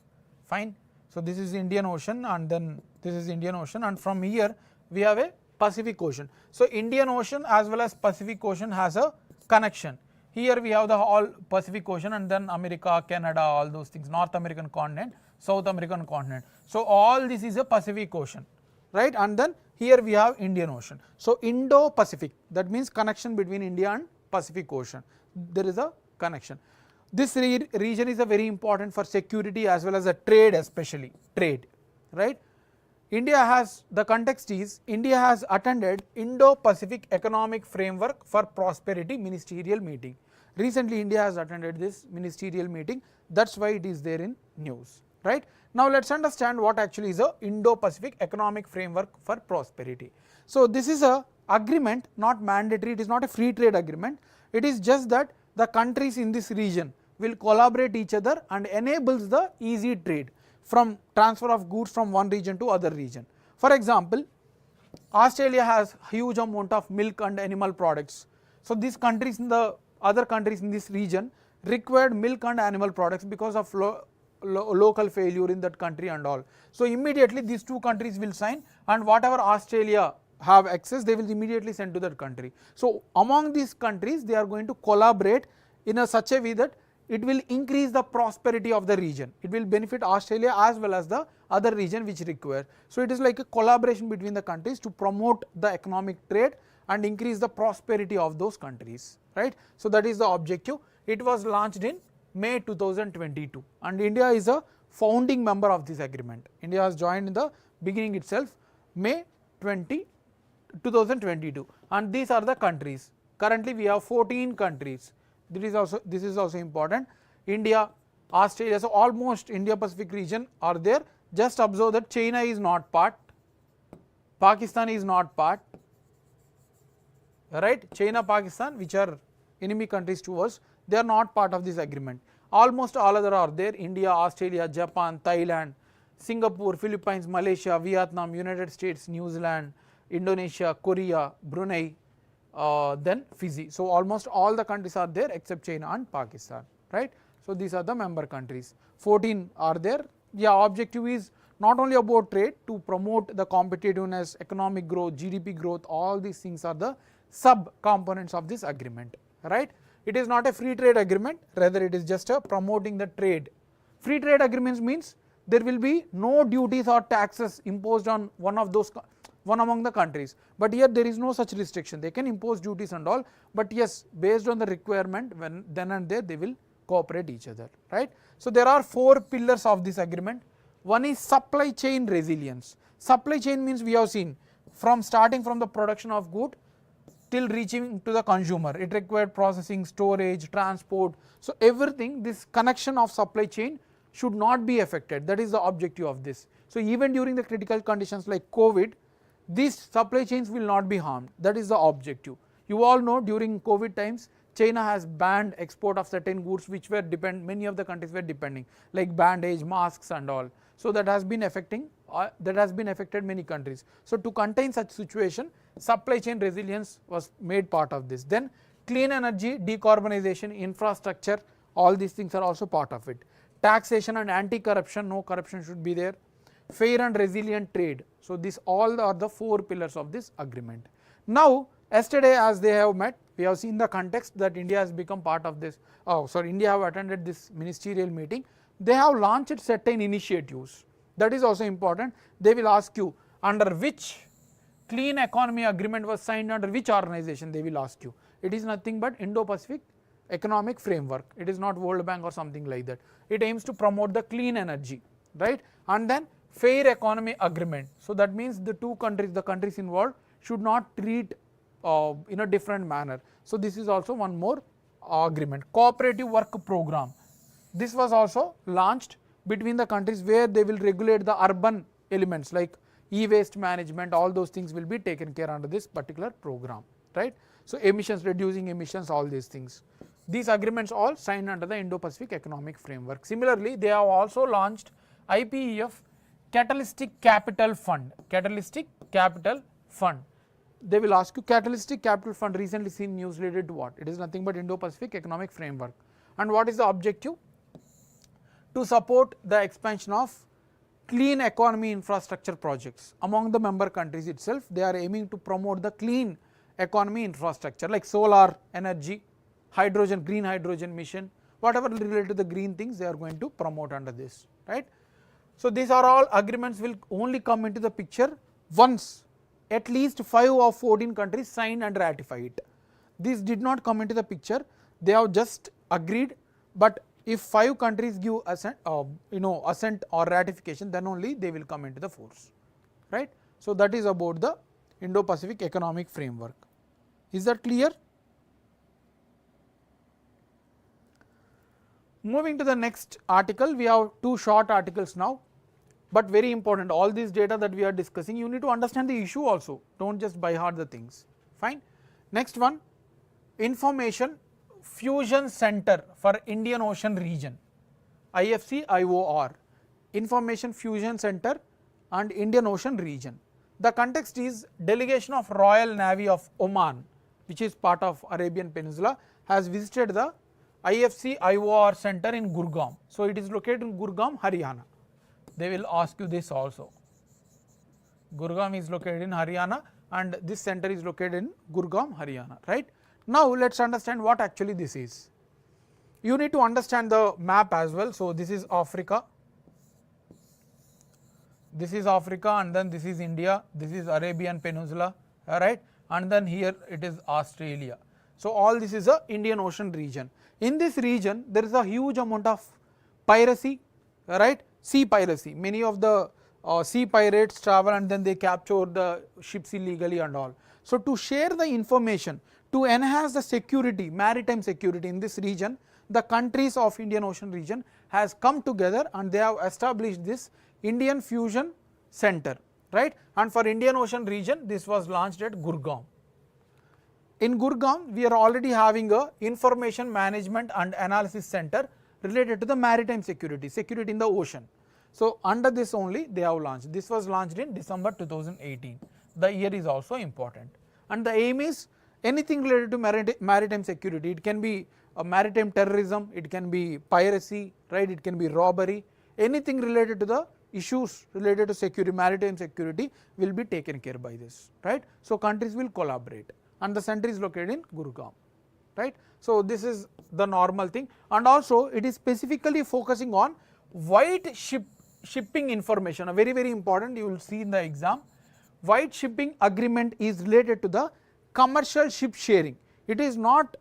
fine. So this is Indian Ocean and then this is Indian Ocean, and from here we have a Pacific Ocean. So Indian Ocean as well as Pacific Ocean has a connection. Here we have the whole Pacific Ocean and then America, Canada, all those things, North American continent, South American continent. So all this is a Pacific Ocean, right, and then here we have Indian Ocean. So Indo-Pacific, that means connection between India and Pacific Ocean, there is a connection. This region is a very important for security as well as a trade, especially trade, right. India has, the context is India has attended Indo-Pacific Economic Framework for Prosperity ministerial meeting. Recently India has attended this ministerial meeting, that is why it is there in news, right. Now let us understand what actually is a Indo-Pacific Economic Framework for Prosperity. So this is a agreement, not mandatory, it is not a free trade agreement, it is just that the countries in this region will collaborate each other and enables the easy trade from transfer of goods from one region to other region. For example, Australia has huge amount of milk and animal products. So these countries in the other countries in this region required milk and animal products because of local failure in that country and all. So immediately these two countries will sign, and whatever Australia have excess they will immediately send to that country. So among these countries they are going to collaborate in a such a way that it will increase the prosperity of the region. It will benefit Australia as well as the other region which require. So it is like a collaboration between the countries to promote the economic trade and increase the prosperity of those countries, right. So that is the objective. It was launched in May 2022 and India is a founding member of this agreement. India has joined in the beginning itself, May 2022, and these are the countries. Currently we have 14 countries. This is also important. India, Australia, so almost Indo-Pacific region are there. Just observe that China is not part, Pakistan is not part, right. China, Pakistan, which are enemy countries to us, they are not part of this agreement. Almost all other are there: India, Australia, Japan, Thailand, Singapore, Philippines, Malaysia, Vietnam, United States, New Zealand, Indonesia, Korea, Brunei, then Fiji. So almost all the countries are there except China and Pakistan, right. So these are the member countries, 14 are there. Yeah, objective is not only about trade, to promote the competitiveness, economic growth, GDP growth, all these things are the sub components of this agreement, right. It is not a free trade agreement, rather it is just a promoting the trade. Free trade agreements means there will be no duties or taxes imposed on one among the countries, but here there is no such restriction. They can impose duties and all, but yes, based on the requirement, when then and there they will cooperate each other, right. So there are 4 pillars of this agreement. One is supply chain resilience. Supply chain means we have seen from starting from the production of good till reaching to the consumer, it required processing, storage, transport. So everything, this connection of supply chain should not be affected. That is the objective of this. So even during the critical conditions like COVID, these supply chains will not be harmed. That is the objective. You all know during COVID times, China has banned export of certain goods which were many of the countries were depending, like bandage, masks and all. So that has been affected many countries. So to contain such situation, supply chain resilience was made part of this. Then clean energy, decarbonization, infrastructure, all these things are also part of it. Taxation and anti-corruption, no corruption should be there. Fair and resilient trade. So these all are the 4 pillars of this agreement. Now yesterday as they have met, we have seen the context that India has become part of this, India have attended this ministerial meeting. They have launched certain initiatives. That is also important. They will ask you under which clean economy agreement was signed, under which organization they will ask you. It is nothing but Indo-Pacific Economic Framework. It is not World Bank or something like that. It aims to promote the clean energy, right. And then fair economy agreement. So that means the countries involved should not treat in a different manner. So this is also one more agreement. Cooperative work program. This was also launched between the countries where they will regulate the urban elements like e-waste management, all those things will be taken care under this particular program, right. So emissions, reducing emissions, all these things. These agreements all signed under the Indo-Pacific Economic Framework. Similarly, they have also launched IPEF Catalytic Capital Fund. Catalytic Capital Fund. They will ask you Catalytic Capital Fund recently seen news related to what? It is nothing but Indo-Pacific Economic Framework. And what is the objective? To support the expansion of clean economy infrastructure projects. Among the member countries itself, they are aiming to promote the clean economy infrastructure like solar energy, hydrogen, green hydrogen mission, whatever related to the green things they are going to promote under this, right. So, these are all agreements will only come into the picture once at least 5 of 14 countries sign and ratify it. These did not come into the picture, they have just agreed, but if 5 countries give assent, assent or ratification, then only they will come into the force, right. So, that is about the Indo-Pacific Economic Framework. Is that clear? Moving to the next article, we have 2 short articles now, but very important. All these data that we are discussing, you need to understand the issue also, do not just by heart the things, fine. Next one, Information Fusion Center for Indian Ocean Region, IFC IOR, Information Fusion Center and Indian Ocean Region. The context is delegation of Royal Navy of Oman, which is part of Arabian Peninsula, has visited the IFC IOR center in Gurgaon. So, it is located in Gurgaon, Haryana. They will ask you this also. Gurgaon is located in Haryana and this center is located in Gurgaon, Haryana, right. Now, let us understand what actually this is. You need to understand the map as well. So, this is Africa, and then this is India, this is Arabian Peninsula, right, and then here it is Australia. So, all this is a Indian Ocean region. In this region, there is a huge amount of piracy, right, sea piracy. Many of the sea pirates travel and then they capture the ships illegally and all. So, to share the information, to enhance the security, maritime security in this region, the countries of Indian Ocean region has come together and they have established this Indian Fusion Center, right. And for Indian Ocean region, this was launched at Gurgaon. In Gurgaon, we are already having a Information Management and Analysis Center related to the maritime security, security in the ocean. So, under this only they have launched. This was launched in December 2018. The year is also important. And the aim is anything related to maritime security. It can be maritime terrorism, it can be piracy, right, it can be robbery, anything related to the issues related to security, maritime security will be taken care by this, right. So, countries will collaborate and the center is located in Gurgaon, right. So, this is the normal thing, and also it is specifically focusing on white shipping information, a very important, you will see in the exam. White shipping agreement is related to the commercial ship sharing. It is not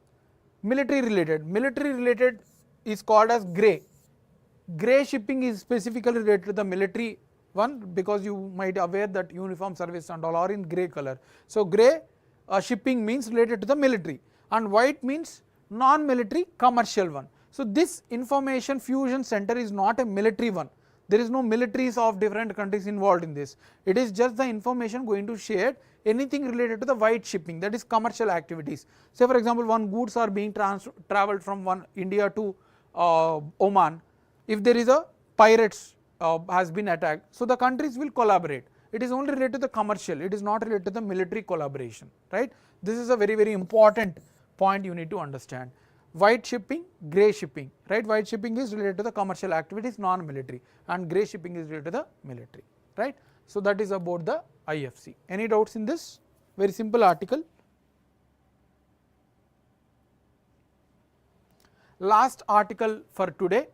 military related. Military related is called as grey. Grey shipping is specifically related to the military one, because you might aware that uniform service and all are in grey color. So, grey shipping means related to the military and white means non-military commercial one. So, this Information Fusion Center is not a military one. There is no militaries of different countries involved in this. It is just the information going to share anything related to the white shipping, that is commercial activities. Say for example, one goods are being travelled from one India to Oman. If there is a pirates has been attacked, so the countries will collaborate. It is only related to the commercial, it is not related to the military collaboration, right. This is a very important point you need to understand. White shipping, grey shipping, right. White shipping is related to the commercial activities, non-military, and grey shipping is related to the military, right. So, that is about the IFC. Any doubts in this? Very simple article. Last article for today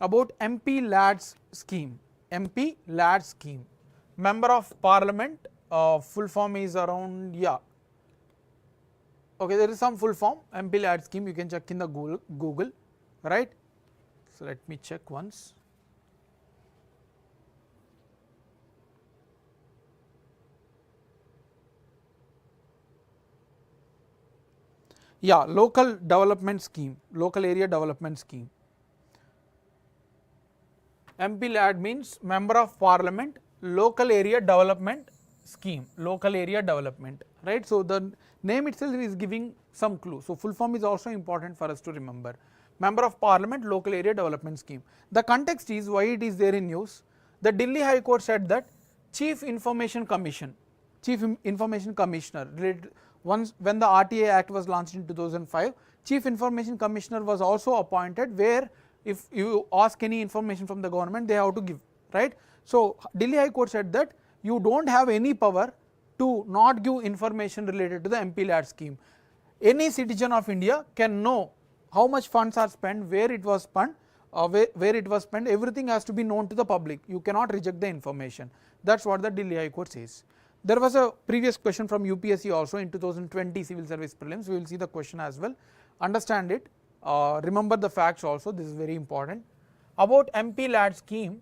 about MP LADS scheme. MP LADS scheme. Member of Parliament, full form is around, okay, there is some full form, MP LADS scheme, you can check in the Google, right. So, let me check once. Local development scheme, local area development scheme. MP LAD means Member of Parliament Local Area Development Scheme, local area development, right. So, the name itself is giving some clue. So, full form is also important for us to remember. Member of Parliament Local Area Development Scheme. The context is why it is there in news. The Delhi High Court said that Chief Information Commissioner once when the RTA Act was launched in 2005, Chief Information Commissioner was also appointed, where if you ask any information from the government, they have to give, right. So, Delhi High Court said that you do not have any power to not give information related to the MP-led scheme. Any citizen of India can know how much funds are spent, where it was spent, everything has to be known to the public. You cannot reject the information. That is what the Delhi High Court says. There was a previous question from UPSC also in 2020 Civil Service Prelims. We will see the question as well. Understand it. Remember the facts also. This is very important. About MP-led scheme,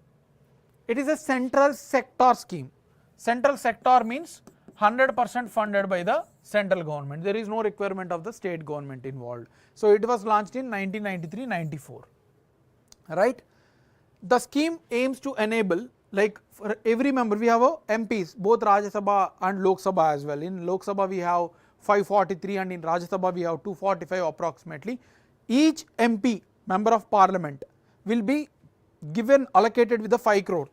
it is a central sector scheme. Central sector means 100% funded by the central government. There is no requirement of the state government involved. So, it was launched in 1993-94, right. The scheme aims to enable, like for every member, we have a MPs, both Rajya Sabha and Lok Sabha as well. In Lok Sabha we have 543 and in Rajya Sabha we have 245 approximately. Each MP, member of parliament, will be given allocated with the 5 crore.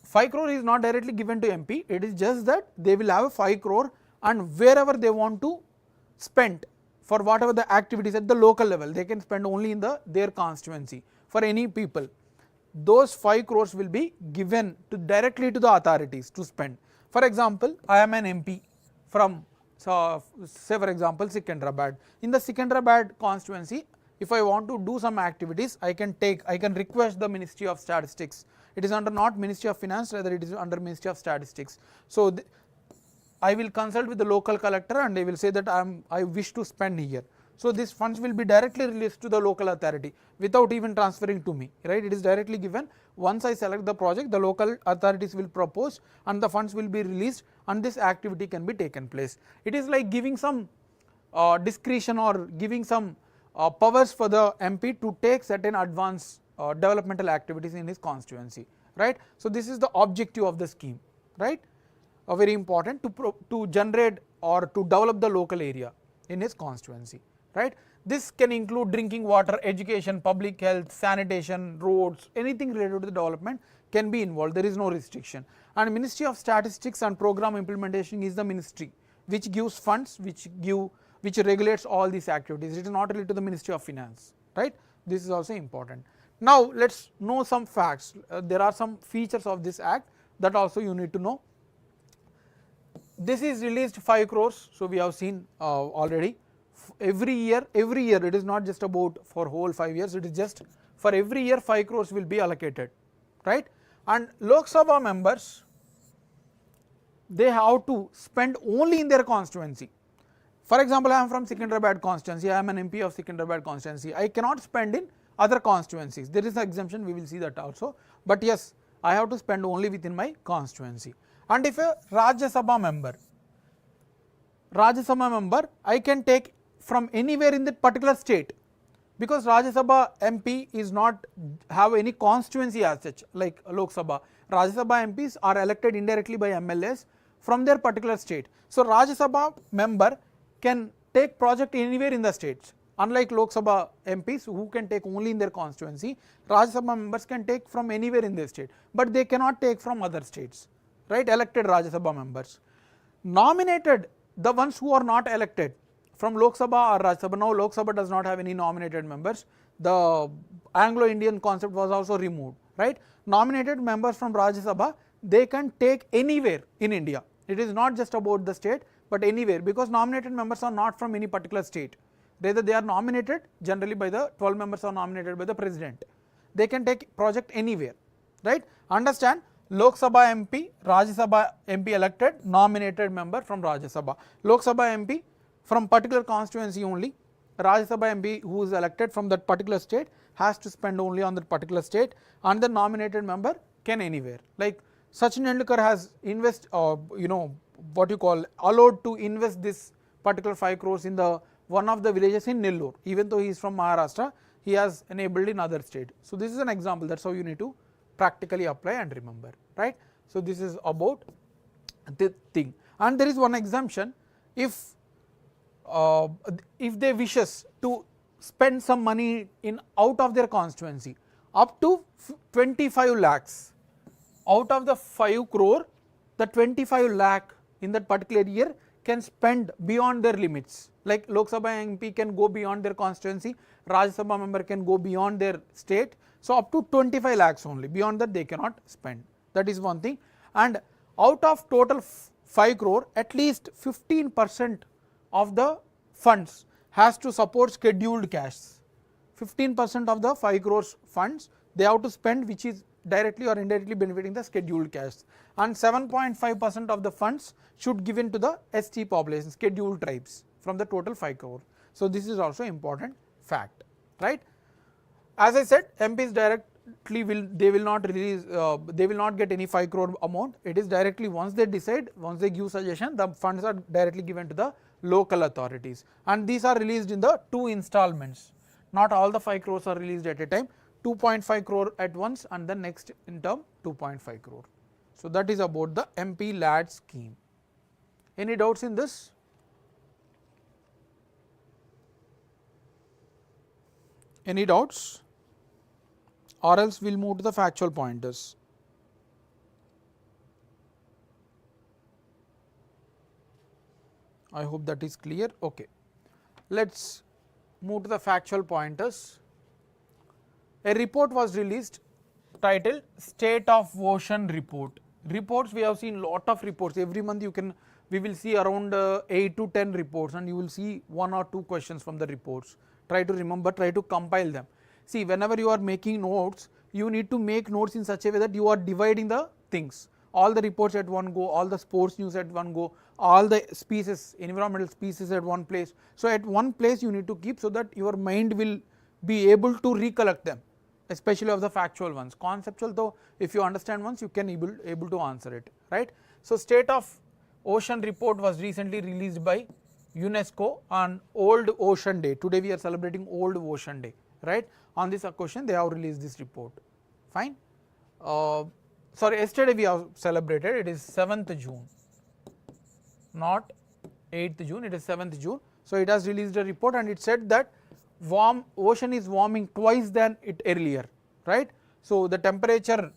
5 crore is not directly given to MP, it is just that they will have a 5 crore, and wherever they want to spend for whatever the activities at the local level, they can spend only in their constituency for any people. Those 5 crores will be given directly to the authorities to spend. For example, I am an MP from say for example Secunderabad. In the Secunderabad constituency, if I want to do some activities, I can request the Ministry of Statistics. It is under not Ministry of Finance, rather it is under Ministry of Statistics. So, I will consult with the local collector and they will say that I wish to spend here. So, these funds will be directly released to the local authority without even transferring to me, right. It is directly given. Once I select the project, the local authorities will propose and the funds will be released and this activity can be taken place. It is like giving some discretion or giving some powers for the MP to take certain advanced developmental activities in his constituency, right. So, this is the objective of the scheme, right. Very important to generate or to develop the local area in his constituency, right. This can include drinking water, education, public health, sanitation, roads, anything related to the development can be involved. There is no restriction. And Ministry of Statistics and Program Implementation is the ministry which gives funds, which regulates all these activities. It is not related to the Ministry of Finance, right. This is also important. Now, let us know some facts. There are some features of this act that also you need to know. This is released 5 crores. So, we have seen already. Every year it is not just about for whole 5 years, it is just for every year 5 crores will be allocated, right. And Lok Sabha members, they have to spend only in their constituency. For example, I am from Secunderabad constituency, I am an MP of Secunderabad constituency, I cannot spend in other constituencies. There is an exemption, we will see that also, but yes, I have to spend only within my constituency. And if a Rajya Sabha member, I can take from anywhere in that particular state, because Rajya Sabha MP is not have any constituency as such like Lok Sabha. Rajya Sabha MPs are elected indirectly by MLAs from their particular state. So, Rajya Sabha member can take project anywhere in the states, unlike Lok Sabha MPs who can take only in their constituency. Rajya Sabha members can take from anywhere in their state, but they cannot take from other states, right. Elected Rajya Sabha members. Nominated, the ones who are not elected from Lok Sabha or Rajya Sabha. Now, Lok Sabha does not have any nominated members. The Anglo-Indian concept was also removed, right. Nominated members from Rajya Sabha, they can take anywhere in India. It is not just about the state, but anywhere, because nominated members are not from any particular state. Rather, they are nominated generally by the 12 members are nominated by the president. They can take project anywhere, right. Understand, Lok Sabha MP, Rajya Sabha MP elected, nominated member from Rajya Sabha. Lok Sabha MP from particular constituency only, Rajya Sabha MP who is elected from that particular state has to spend only on that particular state, and the nominated member can anywhere. Like Sachin Tendulkar has allowed to invest this particular 5 crores in one of the villages in Nellore. Even though he is from Maharashtra, he has enabled in other state. So, this is an example, that is how you need to practically apply and remember, right. So, this is about the thing. And there is one exemption, if they wishes to spend some money in out of their constituency up to 25 lakhs, out of the 5 crore, the 25 lakh in that particular year can spend beyond their limits, like Lok Sabha MP can go beyond their constituency, Rajya Sabha member can go beyond their state, so up to 25 lakhs only, beyond that they cannot spend. That is one thing. And out of total 5 crore, at least 15% of the funds has to support scheduled cash. 15% of the 5 crores funds they have to spend, which is directly or indirectly benefiting the scheduled cash, and 7.5% of the funds should given to the ST population, scheduled tribes, from the total 5 crore. So this is also important fact, right. As I said, MPs directly will not release, they will not get any 5 crore amount. It is directly, once they decide, once they give suggestion, the funds are directly given to the local authorities, and these are released in the 2 installments. Not all the 5 crores are released at a time, 2.5 crore at once, and the next in term 2.5 crore. So that is about the MP LAD scheme. Any doubts in this? Any doubts? Or else we will move to the factual pointers. I hope that is clear. Okay. Let us move to the factual pointers. A report was released titled State of Ocean Report. Reports, we have seen lot of reports. Every month we will see around 8 to 10 reports, and you will see 1 or 2 questions from the reports. Try to remember, try to compile them. See, whenever you are making notes, you need to make notes in such a way that you are dividing the things. All the reports at one go, all the sports news at one go, all the species, environmental species at one place. So at one place you need to keep, so that your mind will be able to recollect them, especially of the factual ones. Conceptual though, if you understand once, you can able to answer it, right. So State of Ocean Report was recently released by UNESCO on Old Ocean Day. Today we are celebrating Old Ocean Day, right. On this occasion they have released this report, fine. Sorry, yesterday we have celebrated, it is 7th June, not 8th June, it is 7th June. So it has released a report, and it said that ocean is warming twice than it earlier, right. So the temperature,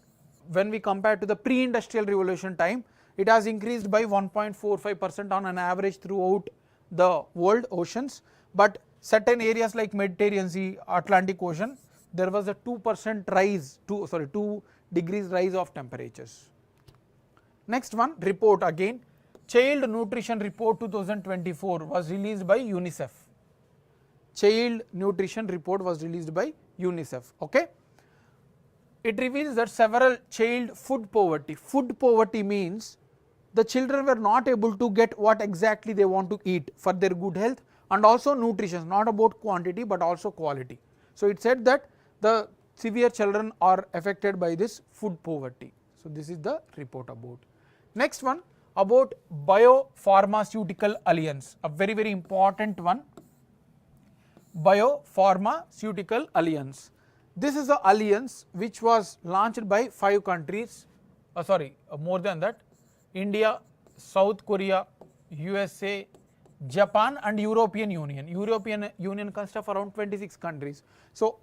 when we compare to the pre-industrial revolution time, it has increased by 1.45% on an average throughout the world oceans, but certain areas like Mediterranean Sea, Atlantic Ocean, there was a 2% rise, 2 degrees rise of temperatures. Next one, report again, Child Nutrition Report 2024 was released by UNICEF. Child Nutrition Report was released by UNICEF, okay. It reveals that several child food poverty means the children were not able to get what exactly they want to eat for their good health, and also nutrition, not about quantity but also quality. So it said that the severe children are affected by this food poverty. So this is the report about. Next one, about Biopharmaceutical Alliance, a very very important one. Biopharmaceutical Alliance. This is the alliance which was launched by 5 countries, more than that, India, South Korea, USA, Japan and European Union. European Union consists of around 26 countries. So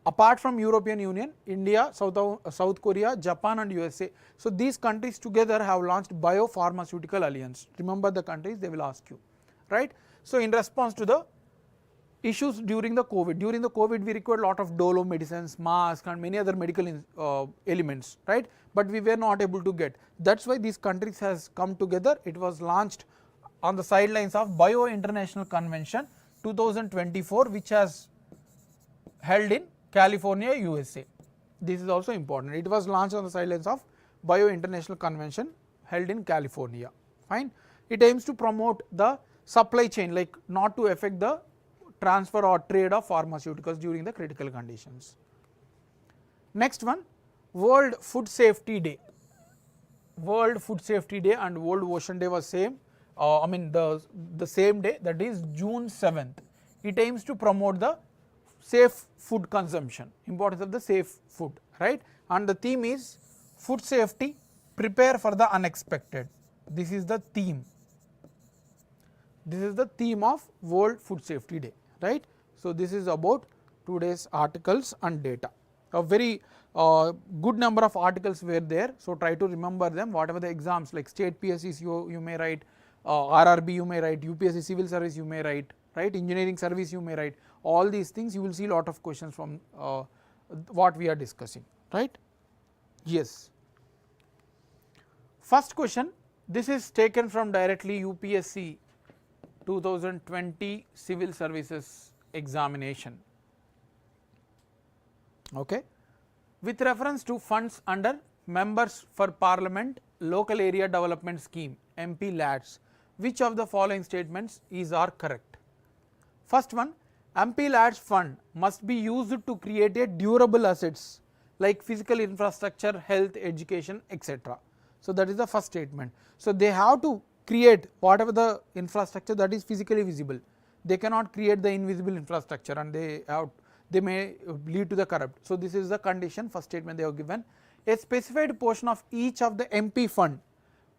apart from European Union, India, South Korea, Japan and USA. So these countries together have launched Biopharmaceutical Alliance. Remember the countries, they will ask you, right. So in response to the issues during the COVID, we required a lot of dolo medicines, masks and many other medical elements, right, but we were not able to get. That is why these countries has come together. It was launched on the sidelines of Bio International Convention 2024, which has held in California, USA. This is also important. It was launched on the sidelines of Bio International Convention held in California, fine. It aims to promote the supply chain, like not to affect the transfer or trade of pharmaceuticals during the critical conditions. Next one, World Food Safety Day. World Food Safety Day and World Ocean Day was same, the same day, that is June 7th. It aims to promote the safe food consumption, importance of the safe food, right, and the theme is food safety, prepare for the unexpected. This is the theme. This is the theme of World Food Safety Day, right. So, this is about today's articles and data. A very good number of articles were there. So, try to remember them, whatever the exams like state PSCs you may write, RRB you may write, UPSC civil service you may write, right, engineering service you may write, all these things you will see lot of questions from what we are discussing, right. Yes. First question, this is taken from directly UPSC 2020 civil services examination. Okay. With reference to funds under Members for Parliament Local Area Development Scheme MP LADS, which of the following statements are correct? First one, MP LADS fund must be used to create a durable assets like physical infrastructure, health, education, etc. So, that is the first statement. So, they have to create whatever the infrastructure that is physically visible. They cannot create the invisible infrastructure, and they may lead to the corrupt. So, this is the condition, first statement they have given. A specified portion of each of the MP fund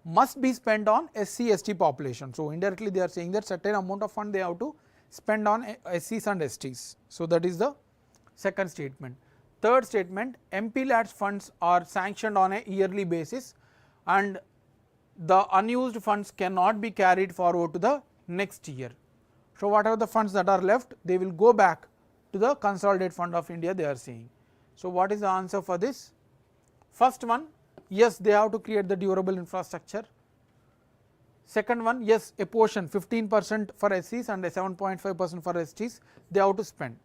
must be spent on SC ST population. So, indirectly they are saying that certain amount of fund they have to spend on SCs and STs. So, that is the second statement. Third statement, MP LADS funds are sanctioned on a yearly basis and the unused funds cannot be carried forward to the next year. So, whatever the funds that are left, they will go back to the consolidated fund of India, they are saying. So, what is the answer for this? First one, yes, they have to create the durable infrastructure. Second one, yes, a portion 15% for SCs and a 7.5% for STs they have to spend.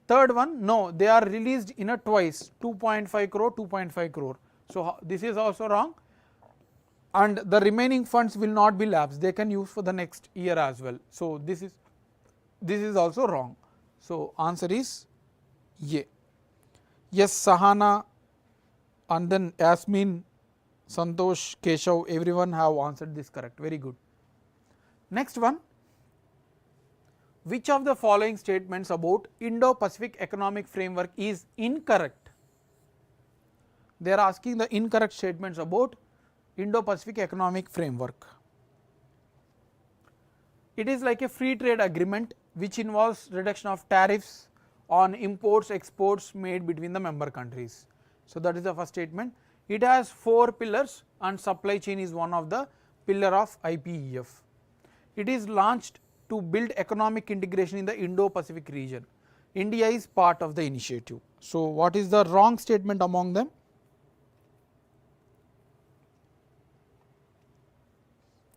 Third one, no, they are released in a twice, 2.5 crore, 2.5 crore. So, this is also wrong, and the remaining funds will not be lapsed, they can use for the next year as well. So, this is also wrong. So, answer is A. Yes, Sahana and then Yasmin, Santosh, Keshav, everyone have answered this correct, very good. Next one, which of the following statements about Indo-Pacific economic framework is incorrect? They are asking the incorrect statements about Indo-Pacific economic framework. It is like a free trade agreement which involves reduction of tariffs on imports, exports made between the member countries. So, that is the first statement. It has 4 pillars and supply chain is one of the pillar of IPEF. It is launched to build economic integration in the Indo-Pacific region. India is part of the initiative. So, what is the wrong statement among them?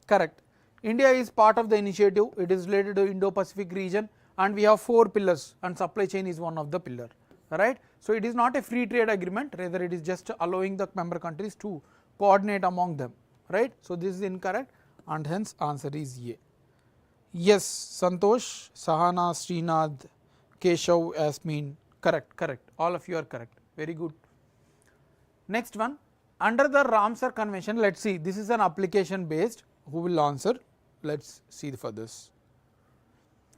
Correct. India is part of the initiative, it is related to Indo-Pacific region and we have 4 pillars and supply chain is one of the pillar, right. So, it is not a free trade agreement, rather it is just allowing the member countries to coordinate among them, right. So, this is incorrect and hence answer is A. Yes, Santosh, Sahana, Srinath, Keshav, Yasmin, correct, all of you are correct, very good. Next one, under the Ramsar convention, let us see, this is an application based, who will answer, let us see for this.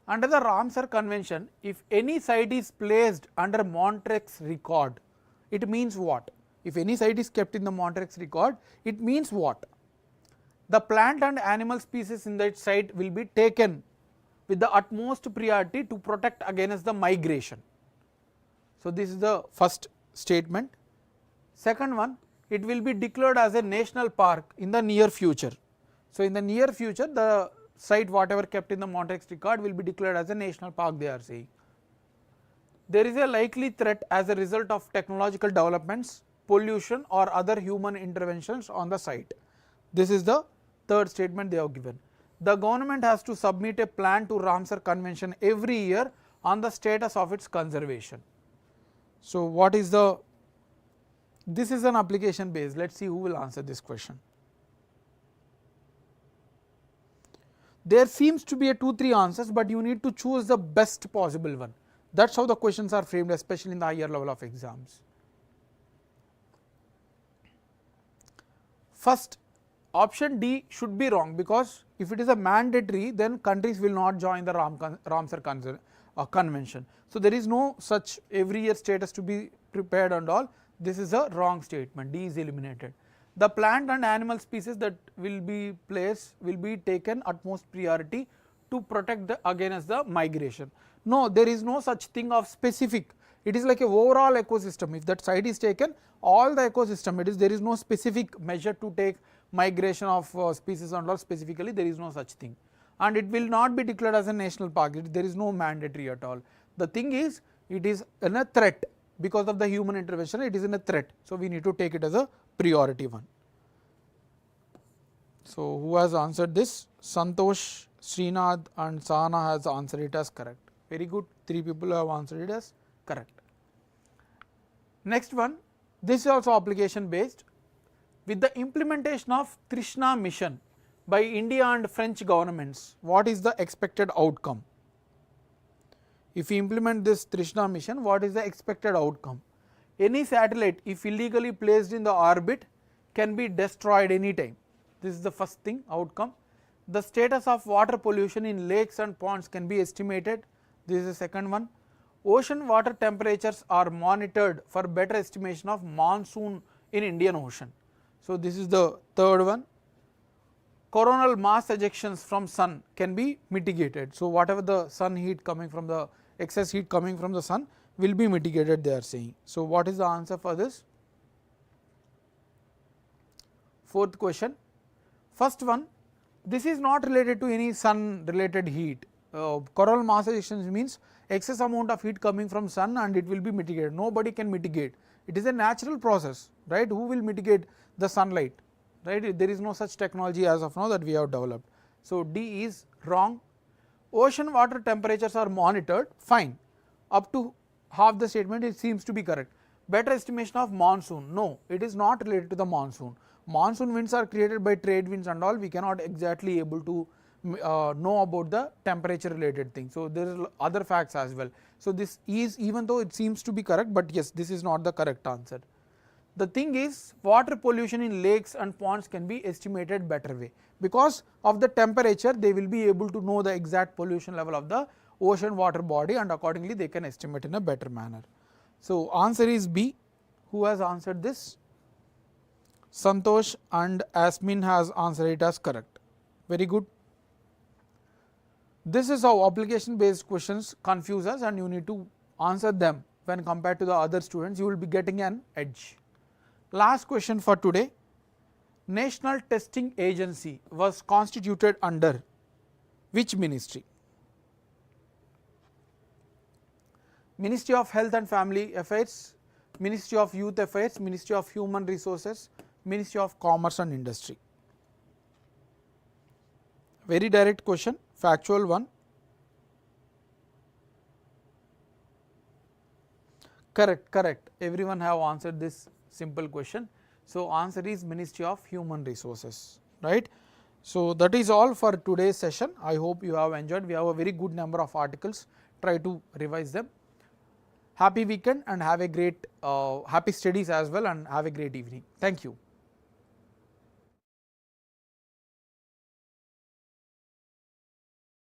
Under the Ramsar convention, if any site is placed under Montrex record, it means what? If any site is kept in the Montrex record, it means what? The plant and animal species in that site will be taken with the utmost priority to protect against the migration. So, this is the first statement. Second one, it will be declared as a national park in the near future. So, in the near future, the site whatever kept in the Montrex record will be declared as a national park, they are saying. There is a likely threat as a result of technological developments, pollution or other human interventions on the site. This is the third statement they have given. The government has to submit a plan to Ramsar convention every year on the status of its conservation. So, what is the, this is an application based, let us see who will answer this question. There seems to be a 2-3 answers, but you need to choose the best possible one. That is how the questions are framed, especially in the higher level of exams. First, option D should be wrong, because if it is a mandatory, then countries will not join the Ramsar convention. So, there is no such every year status to be prepared and all, this is a wrong statement, D is eliminated. the plant and animal species that will be taken utmost priority to protect against the migration. No, there is no such thing of specific, it is like a overall ecosystem. If that site is taken, all the ecosystem, it is, there is no specific measure to take migration of species and all, specifically there is no such thing, and it will not be declared as a national park, there is no mandatory at all. The thing is, it is in a threat because of the human intervention, it is in a threat. So, we need to take it as a priority one. So, who has answered this? Santosh, Srinath and Sahana has answered it as correct. Very good, 3 people have answered it as correct. Next one, this is also application based. With the implementation of Trishna mission by India and French governments, what is the expected outcome? If we implement this Trishna mission, what is the expected outcome? Any satellite, if illegally placed in the orbit, can be destroyed anytime. This is the first thing, outcome. The status of water pollution in lakes and ponds can be estimated. This is the second one. Ocean water temperatures are monitored for better estimation of monsoon in Indian Ocean. So, this is the third one. Coronal mass ejections from sun can be mitigated. So, whatever the sun heat coming from the excess heat coming from the sun will be mitigated, they are saying. So, what is the answer for this? Fourth question. First one, this is not related to any sun related heat. Coronal mass ejections means excess amount of heat coming from sun and it will be mitigated. Nobody can mitigate. It is a natural process, right? Who will mitigate the sunlight, right? There is no such technology as of now that we have developed. So, D is wrong. Ocean water temperatures are monitored, fine. Up to half the statement it seems to be correct. Better estimation of monsoon, no, it is not related to the monsoon. Monsoon winds are created by trade winds and all, we cannot exactly able to know about the temperature related thing. So, there are other facts as well. So, this is, even though it seems to be correct, but yes, this is not the correct answer. The thing is, water pollution in lakes and ponds can be estimated better way, because of the temperature they will be able to know the exact pollution level of the ocean water body, and accordingly they can estimate in a better manner. So, answer is B. Who has answered this? Santosh and Asmin has answered it as correct. Very good. This is how application based questions confuse us, and you need to answer them when compared to the other students, you will be getting an edge. Last question for today. National Testing Agency was constituted under which ministry? Ministry of Health and Family Affairs, Ministry of Youth Affairs, Ministry of Human Resources, Ministry of Commerce and Industry. Very direct question, factual one. Correct, correct. Everyone have answered this simple question. So, answer is Ministry of Human Resources, right. So, that is all for today's session. I hope you have enjoyed. We have a very good number of articles. Try to revise them. Happy weekend and have a great happy studies as well, and have a great evening. Thank you.